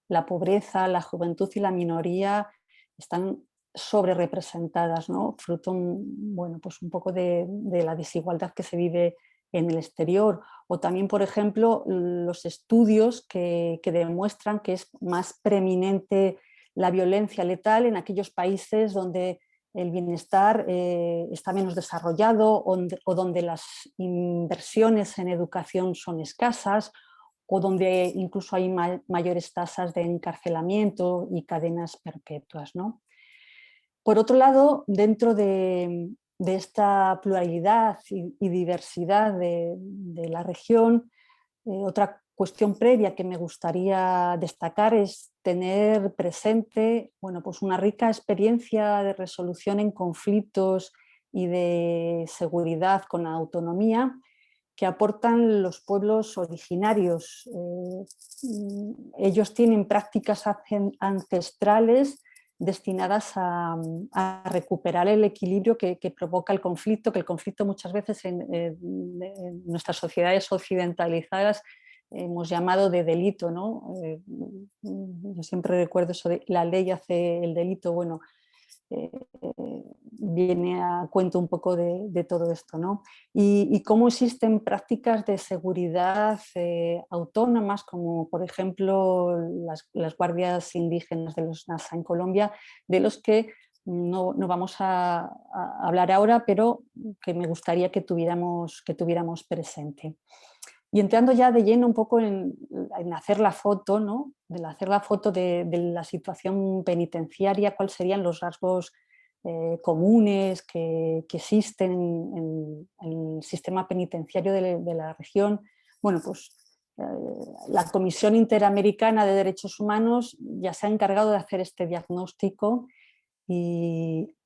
la pobreza, la juventud y la minoría están sobre representadas, ¿no? Fruto, bueno, pues un poco de la desigualdad que se vive en el exterior. O también, por ejemplo, los estudios que demuestran que es más preeminente la violencia letal en aquellos países donde el bienestar está menos desarrollado o donde las inversiones en educación son escasas, o donde incluso hay mayores tasas de encarcelamiento y cadenas perpetuas, ¿no? Por otro lado, dentro de esta pluralidad y diversidad de la región, otra cuestión previa que me gustaría destacar es tener presente, bueno, pues una rica experiencia de resolución en conflictos y de seguridad con autonomía que aportan los pueblos originarios. Ellos tienen prácticas ancestrales destinadas a recuperar el equilibrio que provoca el conflicto, que el conflicto muchas veces en nuestras sociedades occidentalizadas hemos llamado de delito, ¿no? Yo siempre recuerdo eso de la ley hace el delito. Bueno, viene a cuento un poco de todo esto, ¿no? Y cómo existen prácticas de seguridad autónomas, como por ejemplo las guardias indígenas de los Nasa en Colombia, de los que no vamos a hablar ahora, pero que me gustaría que tuviéramos presente. Y entrando ya de lleno un poco en hacer la foto, ¿no? Hacer la foto de la situación penitenciaria, cuáles serían los rasgos comunes que existen en el sistema penitenciario de la región. Bueno, pues la Comisión Interamericana de Derechos Humanos ya se ha encargado de hacer este diagnóstico y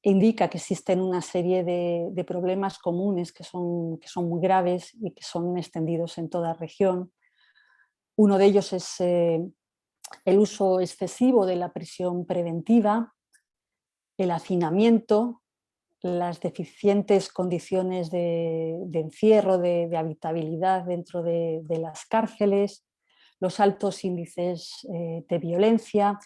indica que existen una serie de problemas comunes que son muy graves y que son extendidos en toda región. Uno de ellos es el uso excesivo de la prisión preventiva, el hacinamiento, las deficientes condiciones de encierro, de habitabilidad dentro de las cárceles, los altos índices de violencia,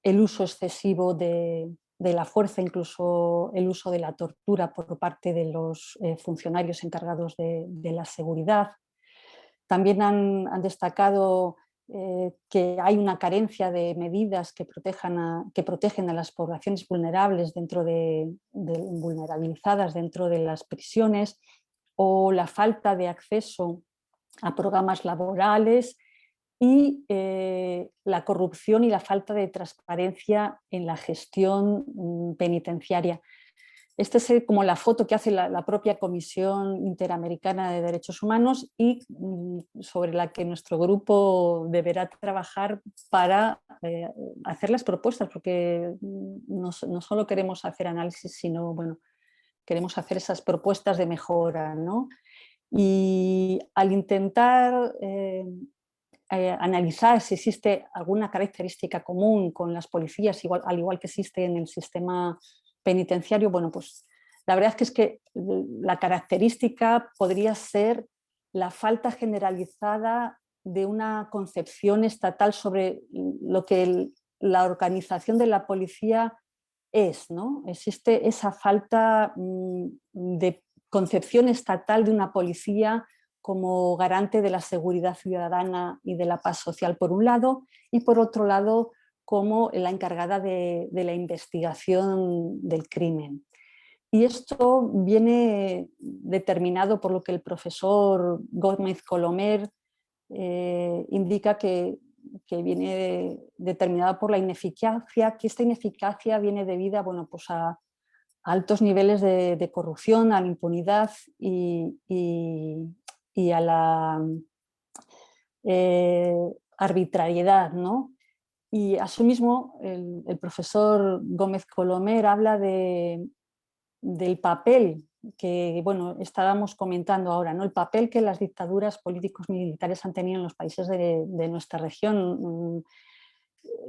el uso excesivo de la fuerza, incluso el uso de la tortura por parte de los funcionarios encargados de la seguridad. También han destacado que hay una carencia de medidas que protegen a las poblaciones vulnerables vulnerabilizadas dentro de las prisiones, o la falta de acceso a programas laborales y la corrupción y la falta de transparencia en la gestión penitenciaria. Esta es como la foto que hace la propia Comisión Interamericana de Derechos Humanos y sobre la que nuestro grupo deberá trabajar para hacer las propuestas, porque no solo queremos hacer análisis, sino bueno, queremos hacer esas propuestas de mejora, ¿no? Y al intentar analizar si existe alguna característica común con las policías, al igual que existe en el sistema penitenciario. Bueno, pues la verdad es que la característica podría ser la falta generalizada de una concepción estatal sobre lo que la organización de la policía es, ¿no? Existe esa falta de concepción estatal de una policía como garante de la seguridad ciudadana y de la paz social por un lado, y por otro lado como la encargada de la investigación del crimen. Y esto viene determinado por lo que el profesor Gómez Colomer indica que viene determinada por la ineficacia, que esta ineficacia viene debida, bueno, pues a altos niveles de corrupción, a la impunidad y a la arbitrariedad, ¿no? Y asimismo el profesor Gómez Colomer habla del papel que, bueno, estábamos comentando ahora, ¿no? El papel que las dictaduras políticos militares han tenido en los países de nuestra región.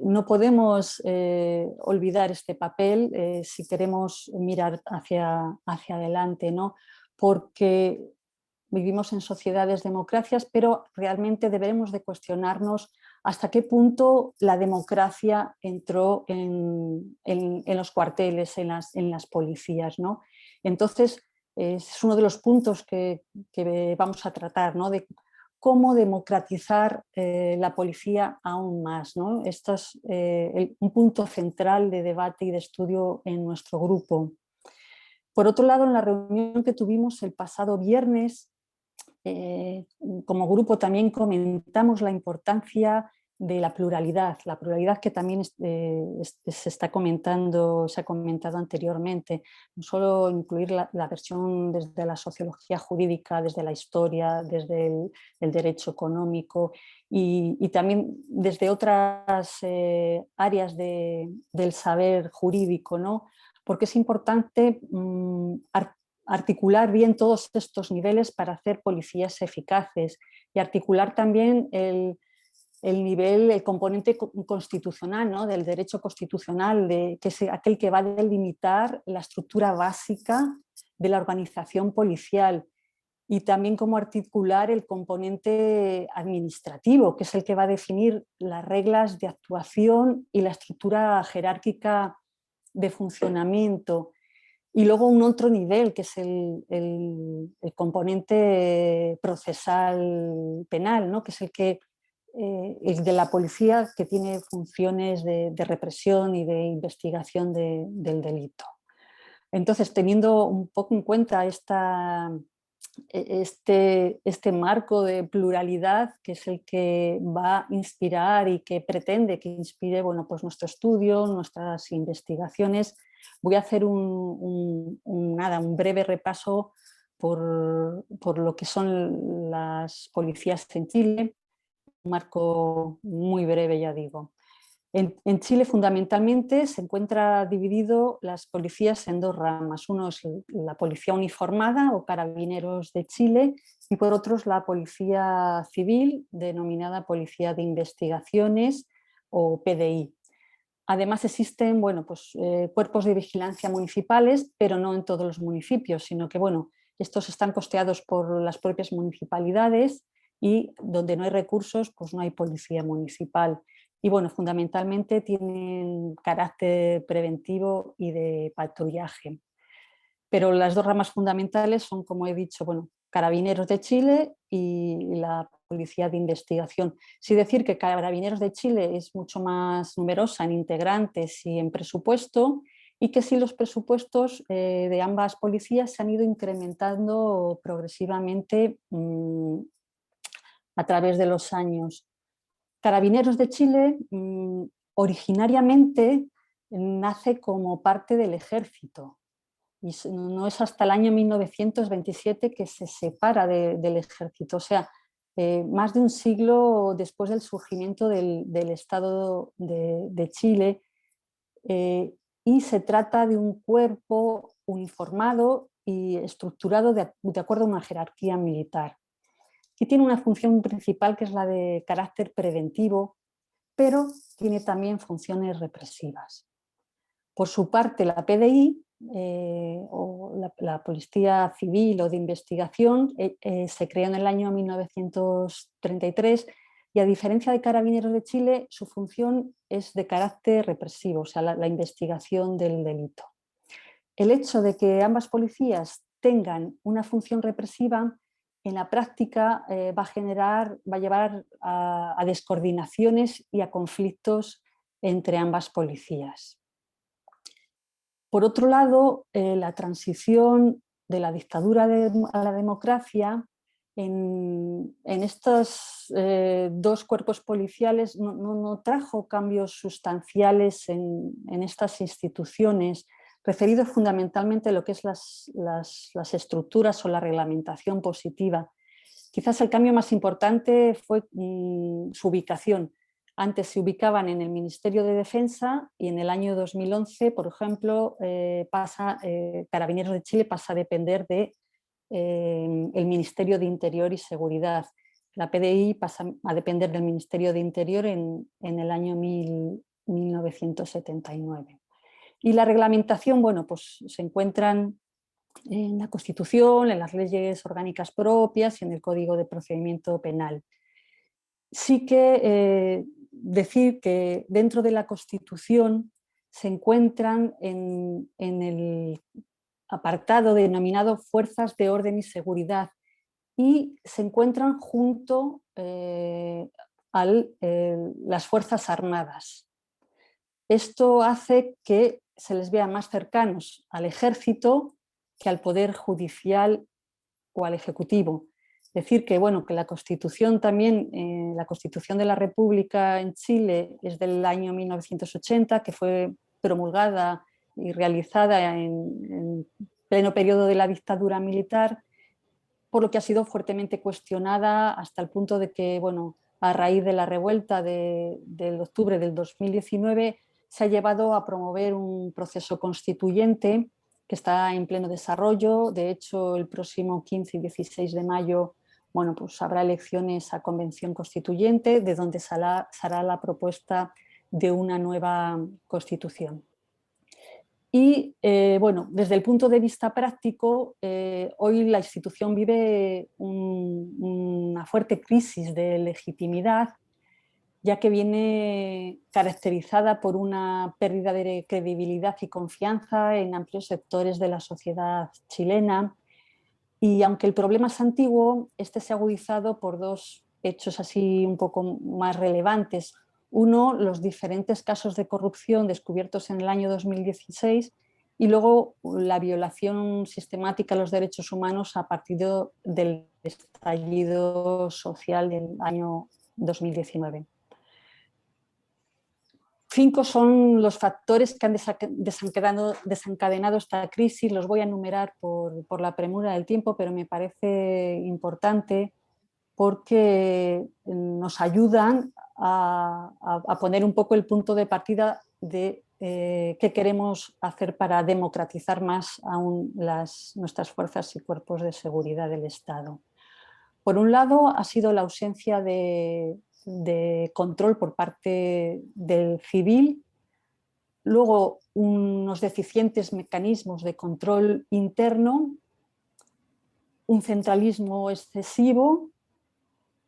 No podemos olvidar este papel si queremos mirar hacia adelante, ¿no? Porque vivimos en sociedades democracias, pero realmente debemos de cuestionarnos hasta qué punto la democracia entró en los cuarteles, en las policías, ¿no? Entonces, es uno de los puntos que vamos a tratar, ¿no? De cómo democratizar la policía aún más, ¿no? Esto es un punto central de debate y de estudio en nuestro grupo. Por otro lado, en la reunión que tuvimos el pasado viernes, como grupo también comentamos la importancia de la pluralidad que también se ha comentado anteriormente, no solo incluir la versión desde la sociología jurídica, desde la historia, desde el derecho económico y también desde otras áreas del saber jurídico, ¿no? Porque es importante articular bien todos estos niveles para hacer policías eficaces y articular también el componente constitucional, ¿no? Del derecho constitucional, que es aquel que va a delimitar la estructura básica de la organización policial, y también cómo articular el componente administrativo, que es el que va a definir las reglas de actuación y la estructura jerárquica de funcionamiento. Y luego un otro nivel, que es el componente procesal penal, ¿no? Que es el de la policía, que tiene funciones de represión y de investigación del delito. Entonces, teniendo un poco en cuenta este marco de pluralidad, que es el que va a inspirar y que pretende que inspire, bueno, pues nuestro estudio, nuestras investigaciones, voy a hacer un breve repaso por lo que son las policías en Chile, un marco muy breve, ya digo. En Chile fundamentalmente se encuentra dividido las policías en dos ramas. Uno es la policía uniformada o carabineros de Chile y por otro es la policía civil, denominada policía de investigaciones o PDI. Además existen, bueno, pues, cuerpos de vigilancia municipales, pero no en todos los municipios, sino que, bueno, estos están costeados por las propias municipalidades y donde no hay recursos, pues no hay policía municipal. Y bueno, fundamentalmente tienen carácter preventivo y de patrullaje. Pero las dos ramas fundamentales son, como he dicho, bueno, Carabineros de Chile y la Policía de Investigación. Sí decir que Carabineros de Chile es mucho más numerosa en integrantes y en presupuesto, y que sí los presupuestos de ambas policías se han ido incrementando progresivamente a través de los años. Carabineros de Chile originariamente nace como parte del ejército y no es hasta el año 1927 que se separa del ejército, o sea, más de un siglo después del surgimiento del Estado de Chile, y se trata de un cuerpo uniformado y estructurado de acuerdo a una jerarquía militar. y tiene una función principal que es la de carácter preventivo, pero tiene también funciones represivas. Por su parte, la PDI, o la Policía Civil o de Investigación, se creó en el año 1933 y, a diferencia de Carabineros de Chile, su función es de carácter represivo, o sea, la investigación del delito. El hecho de que ambas policías tengan una función represiva en la práctica va a llevar a descoordinaciones y a conflictos entre ambas policías. Por otro lado, la transición de la dictadura a la democracia en estos dos cuerpos policiales no trajo cambios sustanciales en estas instituciones, referidos fundamentalmente a lo que es las estructuras o la reglamentación positiva. Quizás el cambio más importante fue su ubicación. Antes se ubicaban en el Ministerio de Defensa y en el año 2011, por ejemplo, Carabineros de Chile pasa a depender del Ministerio de Interior y Seguridad. La PDI pasa a depender del Ministerio de Interior en el año 1979. Y la reglamentación, bueno, pues se encuentran en la Constitución, en las leyes orgánicas propias y en el Código de Procedimiento Penal. Sí que decir que dentro de la Constitución se encuentran en el apartado denominado Fuerzas de Orden y Seguridad y se encuentran junto a las Fuerzas Armadas. Esto hace que se les vea más cercanos al Ejército que al Poder Judicial o al Ejecutivo. Decir que, bueno, que la Constitución también, la Constitución de la República en Chile es del año 1980, que fue promulgada y realizada en pleno periodo de la dictadura militar, por lo que ha sido fuertemente cuestionada hasta el punto de que, bueno, a raíz de la revuelta del octubre del 2019 se ha llevado a promover un proceso constituyente que está en pleno desarrollo. De hecho, el próximo 15 y 16 de mayo, bueno, pues habrá elecciones a convención constituyente, de donde saldrá la propuesta de una nueva constitución. Y bueno, desde el punto de vista práctico, hoy la institución vive una fuerte crisis de legitimidad, ya que viene caracterizada por una pérdida de credibilidad y confianza en amplios sectores de la sociedad chilena. Y aunque el problema es antiguo, este se ha agudizado por dos hechos así un poco más relevantes. Uno, los diferentes casos de corrupción descubiertos en el año 2016 y luego la violación sistemática a los derechos humanos a partir del estallido social del año 2019. 5 son los factores que han desencadenado esta crisis. Los voy a enumerar por la premura del tiempo, pero me parece importante porque nos ayudan a poner un poco el punto de partida de qué queremos hacer para democratizar más aún nuestras fuerzas y cuerpos de seguridad del Estado. Por un lado, ha sido la ausencia de control por parte del civil, luego unos deficientes mecanismos de control interno, un centralismo excesivo,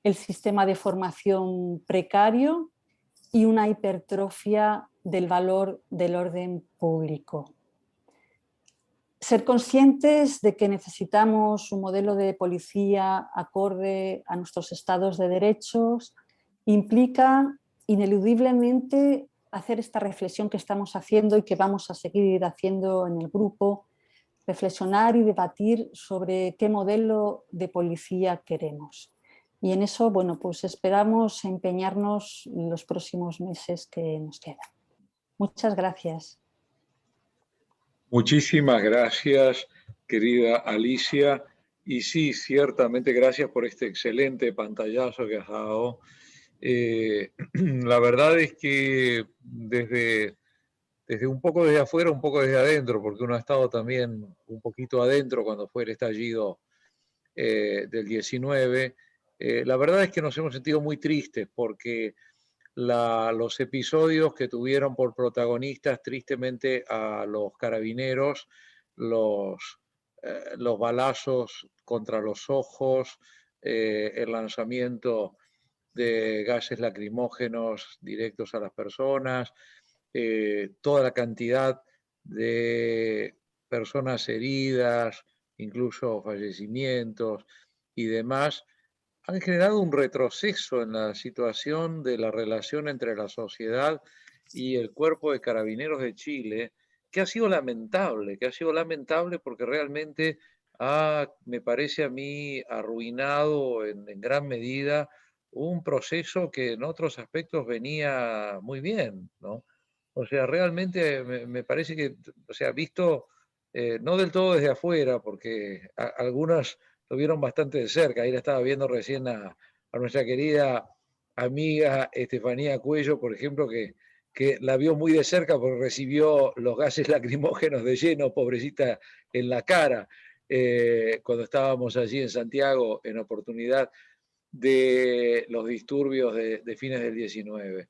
el sistema de formación precario y una hipertrofia del valor del orden público. Ser conscientes de que necesitamos un modelo de policía acorde a nuestros estados de derechos implica ineludiblemente hacer esta reflexión que estamos haciendo y que vamos a seguir haciendo en el grupo, reflexionar y debatir sobre qué modelo de policía queremos. Y en eso, bueno, pues esperamos empeñarnos en los próximos meses que nos quedan. Muchas gracias. Muchísimas gracias, querida Alicia. Y sí, ciertamente gracias por este excelente pantallazo que has dado. La verdad es que desde un poco desde afuera, un poco desde adentro, porque uno ha estado también un poquito adentro cuando fue el estallido del 19, La verdad es que nos hemos sentido muy tristes porque los episodios que tuvieron por protagonistas tristemente a los carabineros, los balazos contra los ojos, el lanzamiento de gases lacrimógenos directos a las personas, toda la cantidad de personas heridas, incluso fallecimientos y demás, han generado un retroceso en la situación de la relación entre la sociedad y el Cuerpo de Carabineros de Chile, que ha sido lamentable, porque realmente me parece a mí, arruinado en gran medida un proceso que en otros aspectos venía muy bien, ¿no? O sea, realmente me parece que, o sea, visto, no del todo desde afuera, porque algunas lo vieron bastante de cerca. Ahí la estaba viendo recién a nuestra querida amiga Estefanía Cuello, por ejemplo, que la vio muy de cerca porque recibió los gases lacrimógenos de lleno, pobrecita, en la cara, cuando estábamos allí en Santiago en oportunidad de los disturbios de fines del 19.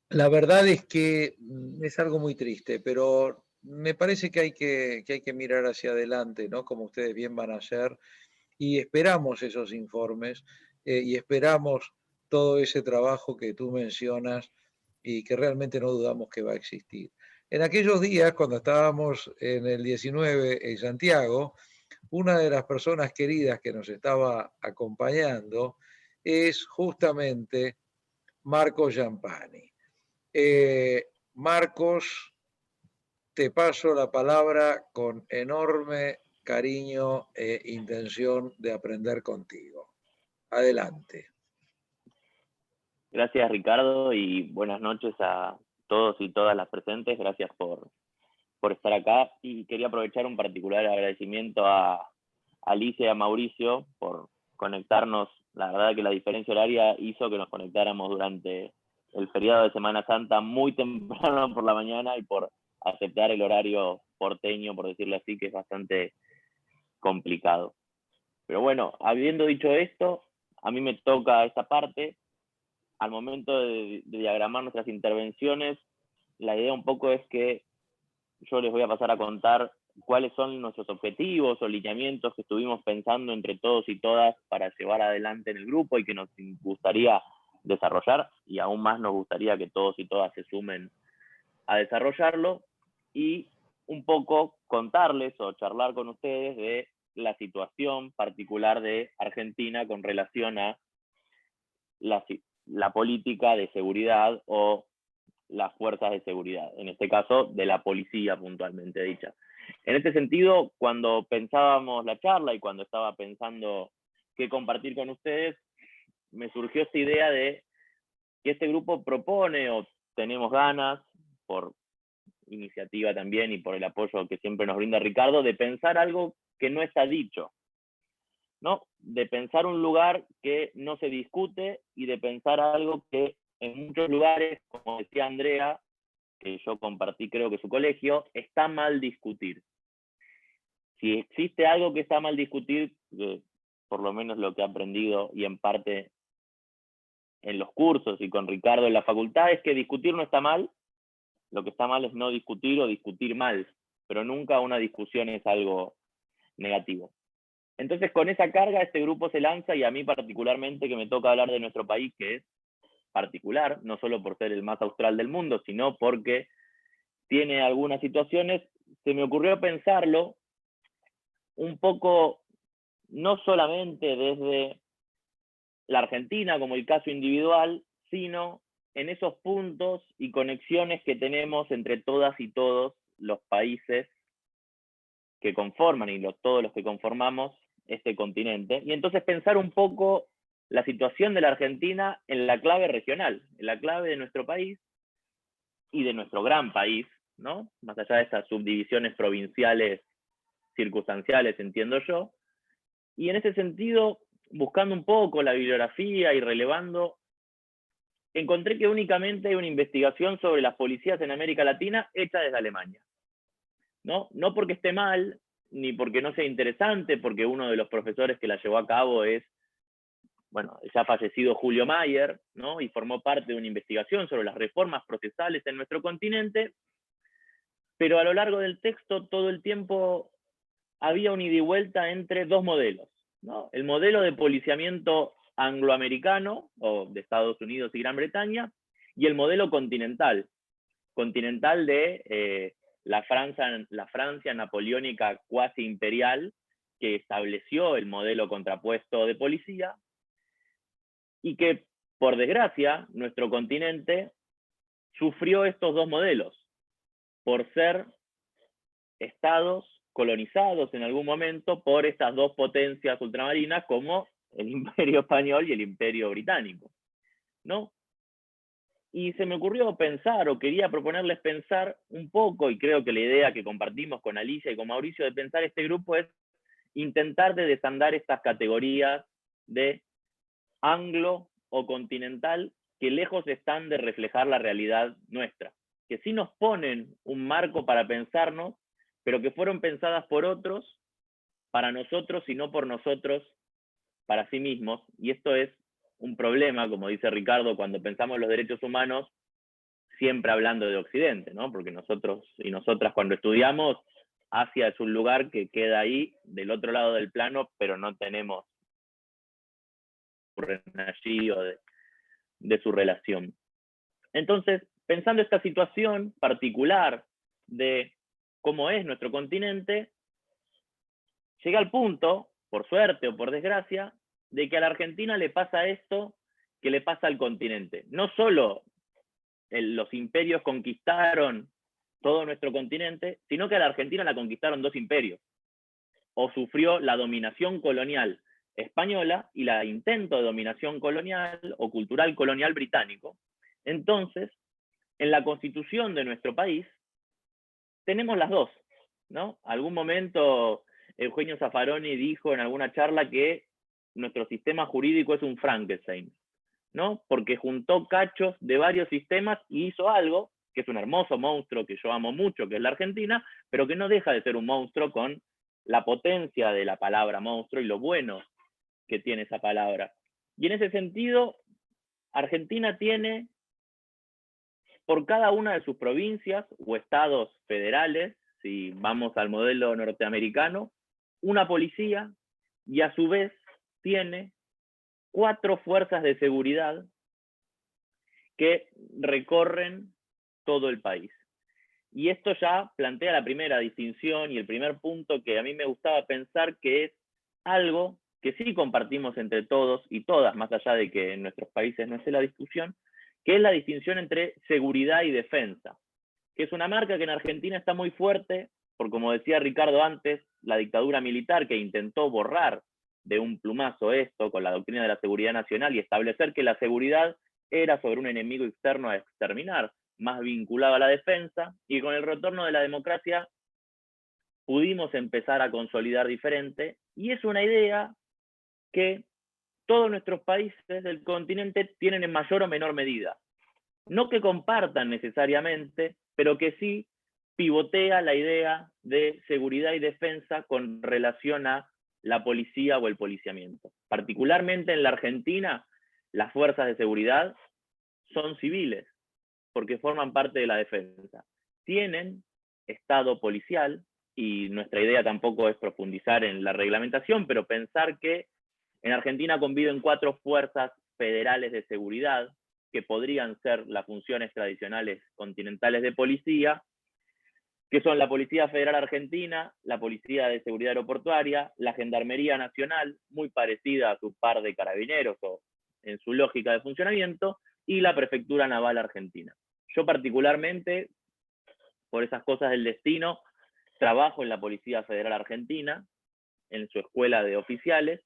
La verdad es que es algo muy triste, pero me parece que hay que mirar hacia adelante, ¿no? Como ustedes bien van a hacer, y esperamos esos informes y esperamos todo ese trabajo que tú mencionas y que realmente no dudamos que va a existir. En aquellos días, cuando estábamos en el 19 en Santiago, una de las personas queridas que nos estaba acompañando es justamente Marco Giampani. Marcos, te paso la palabra con enorme cariño e intención de aprender contigo. Adelante. Gracias, Ricardo, y buenas noches a todos y todas las presentes. Gracias por estar acá, y quería aprovechar un particular agradecimiento a Alicia y a Mauricio por conectarnos. La verdad que la diferencia horaria hizo que nos conectáramos durante el feriado de Semana Santa muy temprano por la mañana, y por aceptar el horario porteño, por decirlo así, que es bastante complicado. Pero bueno, habiendo dicho esto, a mí me toca esta parte. Al momento de diagramar nuestras intervenciones, la idea un poco es que yo les voy a pasar a contar cuáles son nuestros objetivos o lineamientos que estuvimos pensando entre todos y todas para llevar adelante en el grupo y que nos gustaría desarrollar, y aún más nos gustaría que todos y todas se sumen a desarrollarlo, y un poco contarles o charlar con ustedes de la situación particular de Argentina con relación a la política de seguridad o las fuerzas de seguridad, en este caso de la policía puntualmente dicha. En este sentido, cuando pensábamos la charla y cuando estaba pensando qué compartir con ustedes, me surgió esta idea de que este grupo propone, o tenemos ganas, por iniciativa también y por el apoyo que siempre nos brinda Ricardo, de pensar algo que no está dicho, ¿no? De pensar un lugar que no se discute y de pensar algo que en muchos lugares, como decía Andrea, que yo compartí creo que su colegio, está mal discutir. Si existe algo que está mal discutir, por lo menos lo que he aprendido y en parte en los cursos y con Ricardo en la facultad, es que discutir no está mal. Lo que está mal es no discutir o discutir mal, pero nunca una discusión es algo negativo. Entonces, con esa carga, este grupo se lanza, y a mí particularmente, que me toca hablar de nuestro país, que es particular, no solo por ser el más austral del mundo, sino porque tiene algunas situaciones, se me ocurrió pensarlo un poco, no solamente desde la Argentina como el caso individual, sino en esos puntos y conexiones que tenemos entre todas y todos los países que conforman y todos los que conformamos este continente, y entonces pensar un poco la situación de la Argentina en la clave regional, en la clave de nuestro país y de nuestro gran país, ¿no? Más allá de esas subdivisiones provinciales circunstanciales, entiendo yo. Y en ese sentido, buscando un poco la bibliografía y relevando, encontré que únicamente hay una investigación sobre las policías en América Latina hecha desde Alemania. No porque esté mal, ni porque no sea interesante, porque uno de los profesores que la llevó a cabo es, bueno, ya fallecido Julio Mayer, ¿no? Y formó parte de una investigación sobre las reformas procesales en nuestro continente, pero a lo largo del texto todo el tiempo había un ida y vuelta entre dos modelos, ¿no? El modelo de policiamiento angloamericano, o de Estados Unidos y Gran Bretaña, y el modelo continental de la Francia napoleónica cuasi imperial, que estableció el modelo contrapuesto de policía, y que, por desgracia, nuestro continente sufrió estos dos modelos, por ser estados colonizados en algún momento por estas dos potencias ultramarinas como el Imperio Español y el Imperio Británico, ¿no? Y se me ocurrió pensar, o quería proponerles pensar un poco, y creo que la idea que compartimos con Alicia y con Mauricio de pensar este grupo es intentar de desandar estas categorías de anglo o continental que lejos están de reflejar la realidad nuestra, que sí nos ponen un marco para pensarnos, pero que fueron pensadas por otros, para nosotros y no por nosotros, para sí mismos. Y esto es un problema, como dice Ricardo, cuando pensamos los derechos humanos, siempre hablando de Occidente, ¿no? Porque nosotros y nosotras cuando estudiamos, Asia es un lugar que queda ahí, del otro lado del plano, pero no tenemos allí o de su relación. Entonces, pensando esta situación particular de cómo es nuestro continente, llega al punto, por suerte o por desgracia, de que a la Argentina le pasa esto que le pasa al continente. No solo los imperios conquistaron todo nuestro continente, sino que a la Argentina la conquistaron dos imperios. O sufrió la dominación colonial española y la intento de dominación colonial o cultural colonial británico. Entonces, en la constitución de nuestro país, tenemos las dos, ¿no? Algún momento Eugenio Zaffaroni dijo en alguna charla que nuestro sistema jurídico es un Frankenstein, ¿no? Porque juntó cachos de varios sistemas y hizo algo, que es un hermoso monstruo que yo amo mucho, que es la Argentina, pero que no deja de ser un monstruo con la potencia de la palabra monstruo y lo bueno que tiene esa palabra. Y en ese sentido, Argentina tiene, por cada una de sus provincias o estados federales, si vamos al modelo norteamericano, una policía, y a su vez tiene 4 fuerzas de seguridad que recorren todo el país. Y esto ya plantea la primera distinción y el primer punto que a mí me gustaba pensar, que es algo que sí compartimos entre todos y todas, más allá de que en nuestros países no esté la discusión, que es la distinción entre seguridad y defensa, que es una marca que en Argentina está muy fuerte, por como decía Ricardo antes, la dictadura militar que intentó borrar de un plumazo esto con la doctrina de la seguridad nacional y establecer que la seguridad era sobre un enemigo externo a exterminar, más vinculado a la defensa, y con el retorno de la democracia pudimos empezar a consolidar diferente, y es una idea que todos nuestros países del continente tienen en mayor o menor medida. No que compartan necesariamente, pero que sí pivotea la idea de seguridad y defensa con relación a la policía o el policiamiento. Particularmente en la Argentina, las fuerzas de seguridad son civiles, porque forman parte de la defensa. Tienen estado policial, y nuestra idea tampoco es profundizar en la reglamentación, pero pensar que en Argentina conviven 4 fuerzas federales de seguridad, que podrían ser las funciones tradicionales continentales de policía, que son la Policía Federal Argentina, la Policía de Seguridad Aeroportuaria, la Gendarmería Nacional, muy parecida a su par de carabineros o en su lógica de funcionamiento, y la Prefectura Naval Argentina. Yo particularmente, por esas cosas del destino, trabajo en la Policía Federal Argentina, en su escuela de oficiales,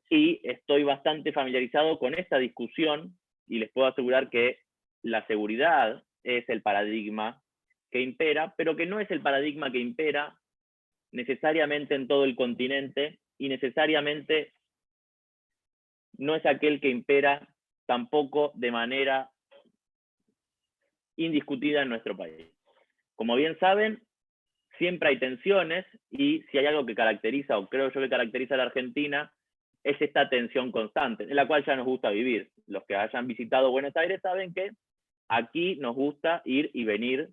y estoy bastante familiarizado con esta discusión, y les puedo asegurar que la seguridad es el paradigma que impera, pero que no es el paradigma que impera necesariamente en todo el continente, y necesariamente no es aquel que impera tampoco de manera indiscutida en nuestro país. Como bien saben, siempre hay tensiones, y si hay algo que caracteriza, o creo yo que caracteriza a la Argentina, es esta tensión constante, en la cual ya nos gusta vivir. Los que hayan visitado Buenos Aires saben que aquí nos gusta ir y venir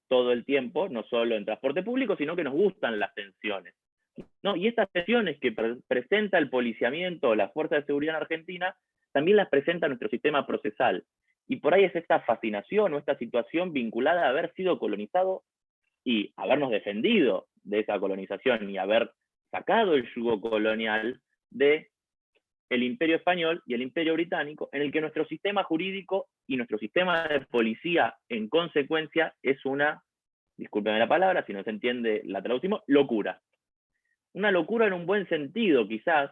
todo el tiempo, no solo en transporte público, sino que nos gustan las tensiones, ¿no? Y estas tensiones que presenta el policiamiento o las fuerzas de seguridad en Argentina, también las presenta nuestro sistema procesal. Y por ahí es esta fascinación o esta situación vinculada a haber sido colonizado y habernos defendido de esa colonización y haber sacado el yugo colonial del Imperio Español y el Imperio Británico, en el que nuestro sistema jurídico y nuestro sistema de policía, en consecuencia, es una, discúlpeme la palabra, si no se entiende la traducimos, locura. Una locura en un buen sentido, quizás,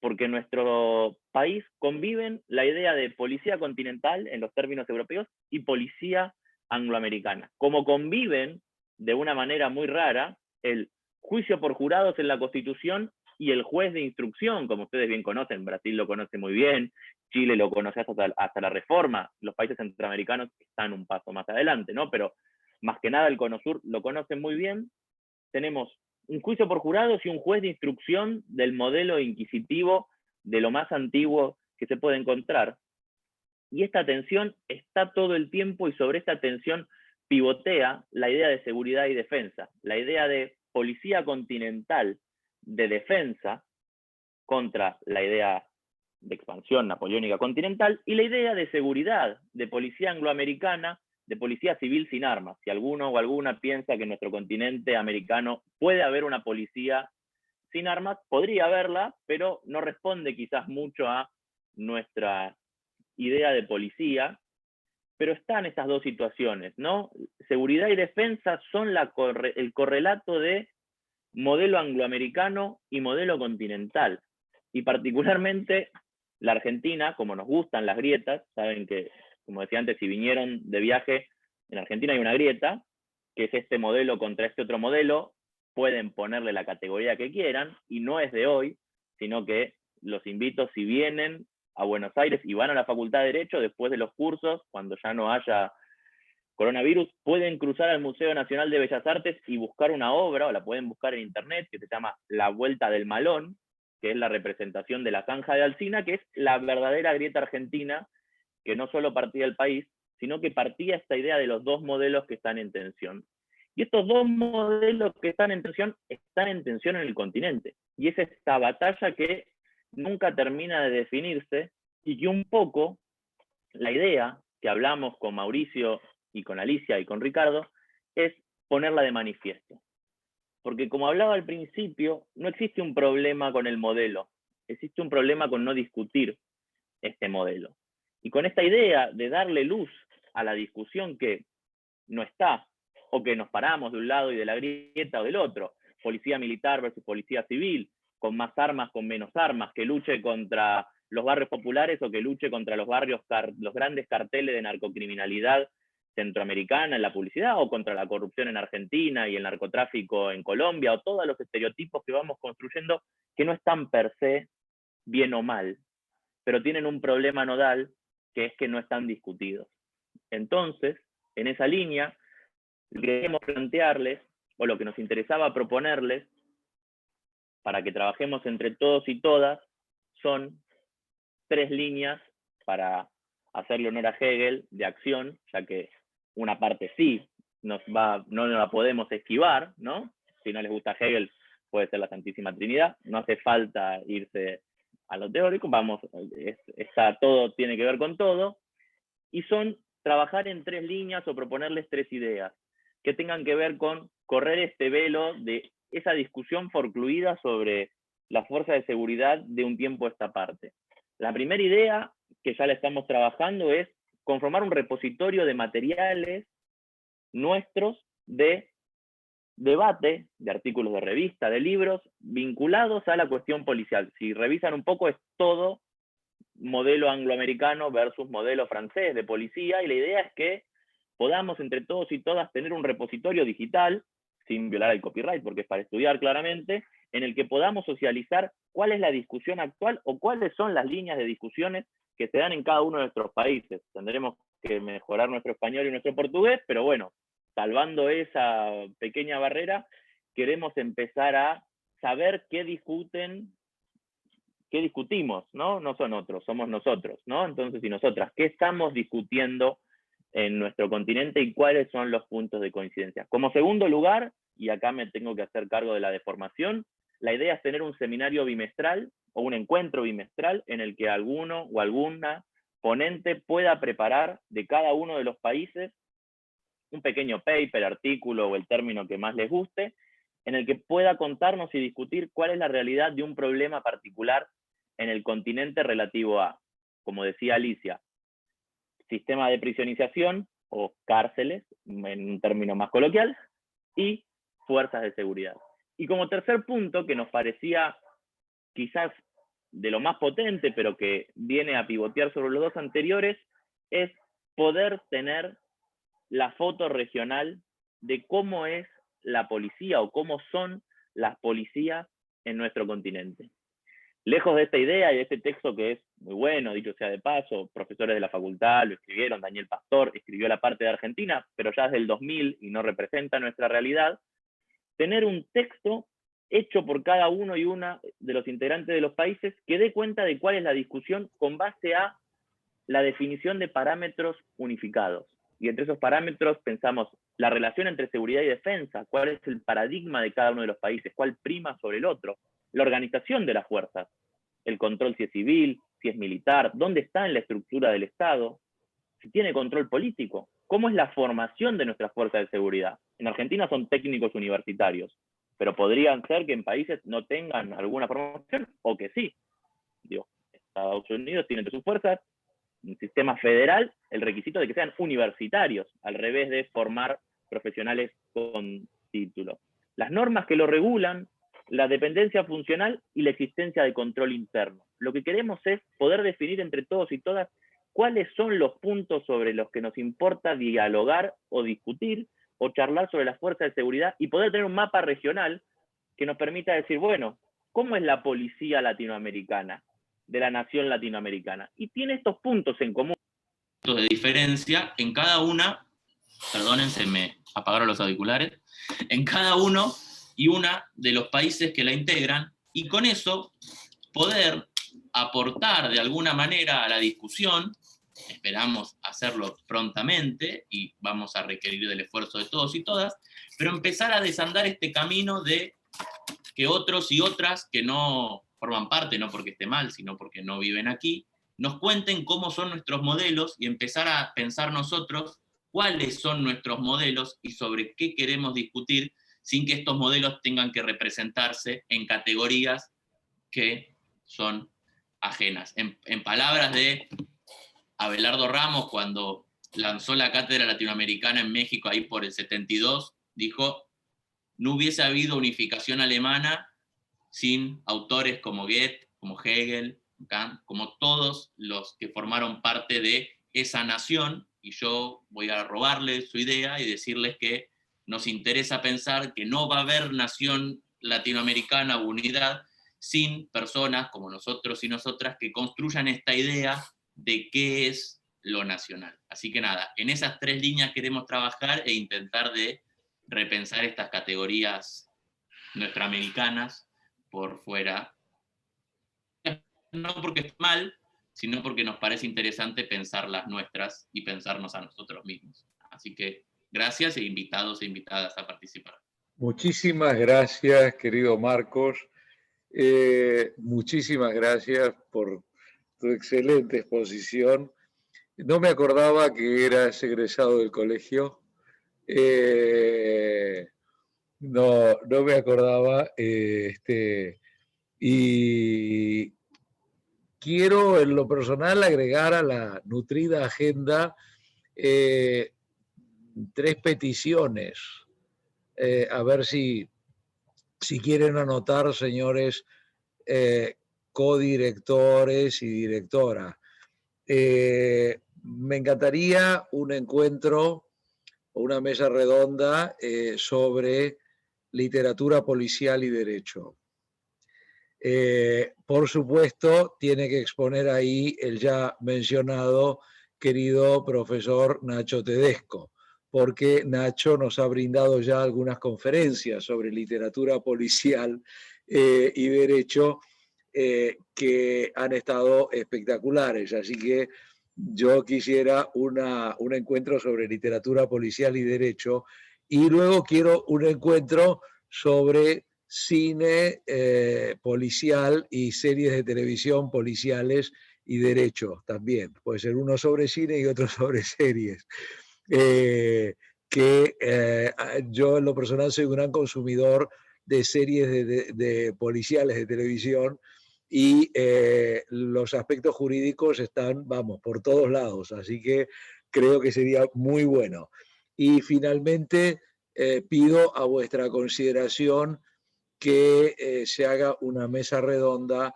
porque en nuestro país conviven la idea de policía continental, en los términos europeos, y policía angloamericana. Como conviven, de una manera muy rara, el juicio por jurados en la Constitución y el juez de instrucción, como ustedes bien conocen. Brasil lo conoce muy bien, Chile lo conoce hasta la reforma, los países centroamericanos están un paso más adelante, ¿no? Pero más que nada el Cono Sur lo conocen muy bien. Tenemos un juicio por jurados y un juez de instrucción del modelo inquisitivo de lo más antiguo que se puede encontrar. Y esta tensión está todo el tiempo, y sobre esta tensión pivotea la idea de seguridad y defensa, la idea de policía continental de defensa contra la idea de expansión napoleónica continental, y la idea de seguridad, de policía angloamericana, de policía civil sin armas. Si alguno o alguna piensa que en nuestro continente americano puede haber una policía sin armas, podría haberla, pero no responde quizás mucho a nuestra idea de policía. Pero están estas dos situaciones, ¿no? Seguridad y defensa son el correlato de modelo angloamericano y modelo continental. Y particularmente la Argentina, como nos gustan las grietas, saben que, como decía antes, si vinieron de viaje, en Argentina hay una grieta, que es este modelo contra este otro modelo, pueden ponerle la categoría que quieran, y no es de hoy, sino que los invito, si vienen a Buenos Aires y van a la Facultad de Derecho, después de los cursos, cuando ya no haya coronavirus, pueden cruzar al Museo Nacional de Bellas Artes y buscar una obra, o la pueden buscar en internet, que se llama La Vuelta del Malón, que es la representación de la zanja de Alsina, que es la verdadera grieta argentina, que no solo partía del país, sino que partía esta idea de los dos modelos que están en tensión. Y estos dos modelos que están en tensión en el continente. Y es esta batalla que nunca termina de definirse, y que un poco la idea que hablamos con Mauricio y con Alicia y con Ricardo es ponerla de manifiesto. Porque como hablaba al principio, no existe un problema con el modelo, existe un problema con no discutir este modelo. Y con esta idea de darle luz a la discusión que no está, o que nos paramos de un lado y de la grieta o del otro, policía militar versus policía civil, con más armas, con menos armas, que luche contra los barrios populares o que luche contra los grandes carteles de narcocriminalidad centroamericana en la publicidad, o contra la corrupción en Argentina y el narcotráfico en Colombia, o todos los estereotipos que vamos construyendo, que no están per se bien o mal, pero tienen un problema nodal, que es que no están discutidos. Entonces, en esa línea, lo que queremos plantearles, o lo que nos interesaba proponerles, para que trabajemos entre todos y todas, son 3 líneas para hacerle honor a Hegel de acción, ya que una parte sí no la podemos esquivar, ¿no? Si no les gusta Hegel, puede ser la Santísima Trinidad, no hace falta irse a lo teórico, todo tiene que ver con todo, y son trabajar en 3 líneas o proponerles 3 ideas que tengan que ver con correr este velo de esa discusión forcluida sobre las fuerzas de seguridad de un tiempo a esta parte. La primera idea, que ya la estamos trabajando, es conformar un repositorio de materiales nuestros de debate, de artículos de revista, de libros, vinculados a la cuestión policial. Si revisan un poco, es todo modelo angloamericano versus modelo francés de policía, y la idea es que podamos entre todos y todas tener un repositorio digital, sin violar el copyright, porque es para estudiar claramente, en el que podamos socializar cuál es la discusión actual o cuáles son las líneas de discusiones que se dan en cada uno de nuestros países. Tendremos que mejorar nuestro español y nuestro portugués, pero bueno, salvando esa pequeña barrera, queremos empezar a saber qué discutimos, ¿no? No son otros, somos nosotros, ¿no? Entonces, y nosotras, ¿qué estamos discutiendo en nuestro continente y cuáles son los puntos de coincidencia? Como segundo lugar, y acá me tengo que hacer cargo de la deformación, la idea es tener un seminario bimestral o un encuentro bimestral en el que alguno o alguna ponente pueda preparar de cada uno de los países un pequeño paper, artículo o el término que más les guste, en el que pueda contarnos y discutir cuál es la realidad de un problema particular en el continente relativo a, como decía Alicia, sistema de prisionización o cárceles, en un término más coloquial, y fuerzas de seguridad. Y como tercer punto, que nos parecía quizás de lo más potente, pero que viene a pivotear sobre los dos anteriores, es poder tener la foto regional de cómo es la policía o cómo son las policías en nuestro continente. Lejos de esta idea y de este texto que es muy bueno, dicho sea de paso, profesores de la facultad lo escribieron, Daniel Pastor escribió la parte de Argentina, pero ya es del 2000 y no representa nuestra realidad, tener un texto hecho por cada uno y una de los integrantes de los países que dé cuenta de cuál es la discusión con base a la definición de parámetros unificados. Y entre esos parámetros pensamos la relación entre seguridad y defensa, cuál es el paradigma de cada uno de los países, cuál prima sobre el otro, la organización de las fuerzas, el control si es civil, si es militar, dónde está en la estructura del Estado, si tiene control político, cómo es la formación de nuestras fuerzas de seguridad. En Argentina son técnicos universitarios, pero podrían ser que en países no tengan alguna formación o que sí. Digo, Estados Unidos tiene entre sus fuerzas un sistema federal el requisito de que sean universitarios, al revés de formar profesionales con título. Las normas que lo regulan, la dependencia funcional y la existencia de control interno. Lo que queremos es poder definir entre todos y todas cuáles son los puntos sobre los que nos importa dialogar o discutir o charlar sobre las fuerzas de seguridad y poder tener un mapa regional que nos permita decir, bueno, ¿cómo es la policía latinoamericana, de la nación latinoamericana? Y tiene estos puntos en común. De diferencia en cada una, perdonen, se me apagaron los auriculares, en cada uno y una de los países que la integran, y con eso poder aportar de alguna manera a la discusión. Esperamos hacerlo prontamente y vamos a requerir del esfuerzo de todos y todas, pero empezar a desandar este camino de que otros y otras que no forman parte, no porque esté mal, sino porque no viven aquí, nos cuenten cómo son nuestros modelos y empezar a pensar nosotros cuáles son nuestros modelos y sobre qué queremos discutir sin que estos modelos tengan que representarse en categorías que son ajenas. En palabras de Abelardo Ramos, cuando lanzó la cátedra latinoamericana en México ahí por el 72, dijo, no hubiese habido unificación alemana sin autores como Goethe, como Hegel, Kant, como todos los que formaron parte de esa nación, y yo voy a robarles su idea y decirles que nos interesa pensar que no va a haber nación latinoamericana o unidad sin personas como nosotros y nosotras que construyan esta idea de qué es lo nacional. Así que nada, en esas tres líneas queremos trabajar e intentar de repensar estas categorías nuestroamericanas por fuera, no porque esté mal, sino porque nos parece interesante pensar las nuestras y pensarnos a nosotros mismos. Así que gracias e invitados e invitadas a participar. Muchísimas gracias, querido Marcos. Muchísimas gracias por tu excelente exposición. No me acordaba que eras egresado del colegio. No me acordaba. Y quiero en lo personal agregar a la nutrida agenda 3 peticiones. A ver si quieren anotar, señores codirectores y directora. Me encantaría un encuentro o una mesa redonda sobre literatura policial y derecho. Por supuesto, tiene que exponer ahí el ya mencionado querido profesor Nacho Tedesco, porque Nacho nos ha brindado ya algunas conferencias sobre literatura policial y derecho que han estado espectaculares. Así que yo quisiera un encuentro sobre literatura policial y derecho, y luego quiero un encuentro sobre cine policial y series de televisión policiales y derecho también. Puede ser uno sobre cine y otro sobre series. Yo en lo personal soy un gran consumidor de series de policiales de televisión, y los aspectos jurídicos están, vamos, por todos lados, así que creo que sería muy bueno. Y finalmente pido a vuestra consideración que se haga una mesa redonda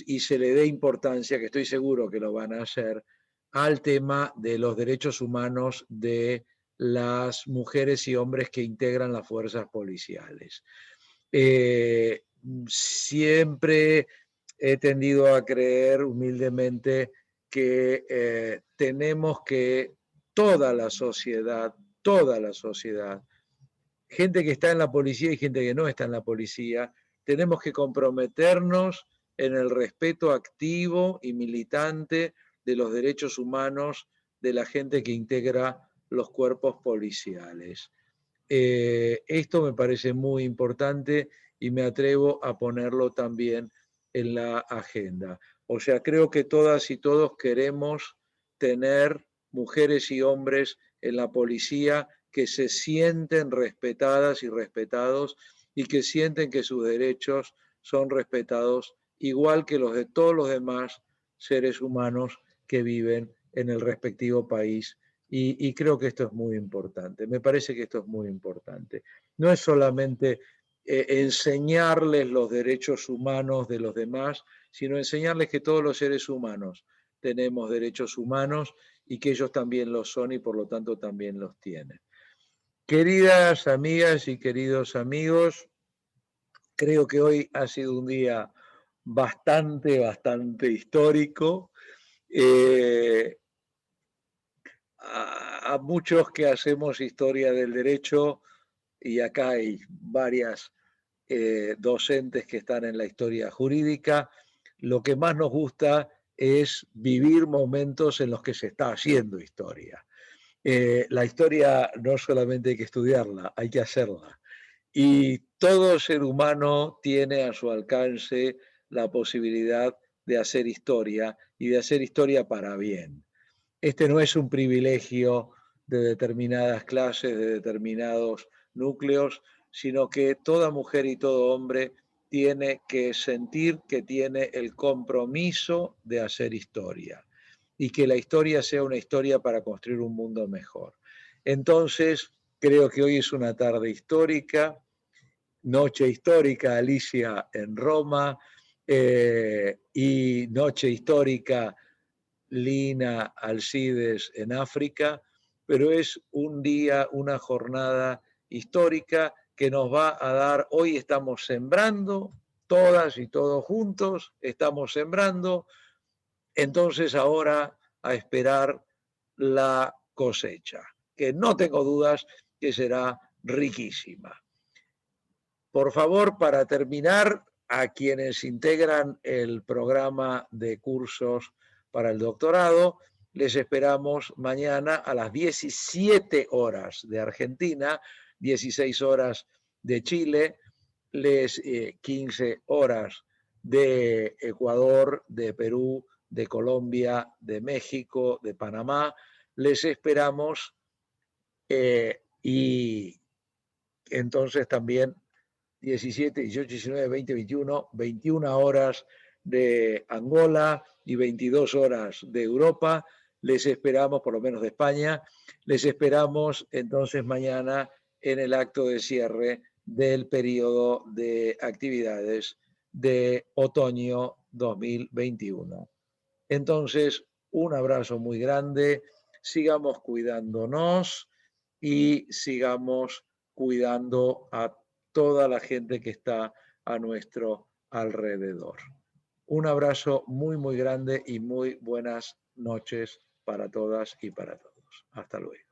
y se le dé importancia, que estoy seguro que lo van a hacer, al tema de los derechos humanos de las mujeres y hombres que integran las fuerzas policiales. Siempre he tendido a creer humildemente que tenemos que toda la sociedad, gente que está en la policía y gente que no está en la policía, tenemos que comprometernos en el respeto activo y militante de los derechos humanos de la gente que integra los cuerpos policiales. Esto me parece muy importante y me atrevo a ponerlo también en la agenda. O sea, creo que todas y todos queremos tener mujeres y hombres en la policía que se sienten respetadas y respetados, y que sienten que sus derechos son respetados igual que los de todos los demás seres humanos que viven en el respectivo país. Y creo que esto es muy importante, me parece que esto es muy importante. No es solamente enseñarles los derechos humanos de los demás, sino enseñarles que todos los seres humanos tenemos derechos humanos y que ellos también los son y por lo tanto también los tienen. Queridas amigas y queridos amigos, creo que hoy ha sido un día bastante histórico. A muchos que hacemos historia del derecho, y acá hay varias docentes que están en la historia jurídica, lo que más nos gusta es vivir momentos en los que se está haciendo historia. La historia no solamente hay que estudiarla, hay que hacerla. Y todo ser humano tiene a su alcance la posibilidad de hacer historia, y de hacer historia para bien. Este no es un privilegio de determinadas clases, de determinados núcleos, sino que toda mujer y todo hombre tiene que sentir que tiene el compromiso de hacer historia, y que la historia sea una historia para construir un mundo mejor. Entonces, creo que hoy es una tarde histórica, noche histórica, Alicia, en Roma, y noche histórica, Lina, Alcides, en África, pero es un día, una jornada histórica que nos va a dar, hoy estamos sembrando, todas y todos juntos, estamos sembrando, entonces ahora a esperar la cosecha, que no tengo dudas que será riquísima. Por favor, para terminar, a quienes integran el programa de cursos para el doctorado, les esperamos mañana a las 17 horas de Argentina, 16 horas de Chile, 15 horas de Ecuador, de Perú, de Colombia, de México, de Panamá. Les esperamos y entonces también 17, 18, 19, 20, 21 horas de Angola y 22 horas de Europa. Les esperamos, por lo menos de España, les esperamos entonces mañana en el acto de cierre del periodo de actividades de otoño 2021. Entonces, un abrazo muy grande, sigamos cuidándonos y sigamos cuidando a toda la gente que está a nuestro alrededor. Un abrazo muy grande y muy buenas noches para todas y para todos. Hasta luego.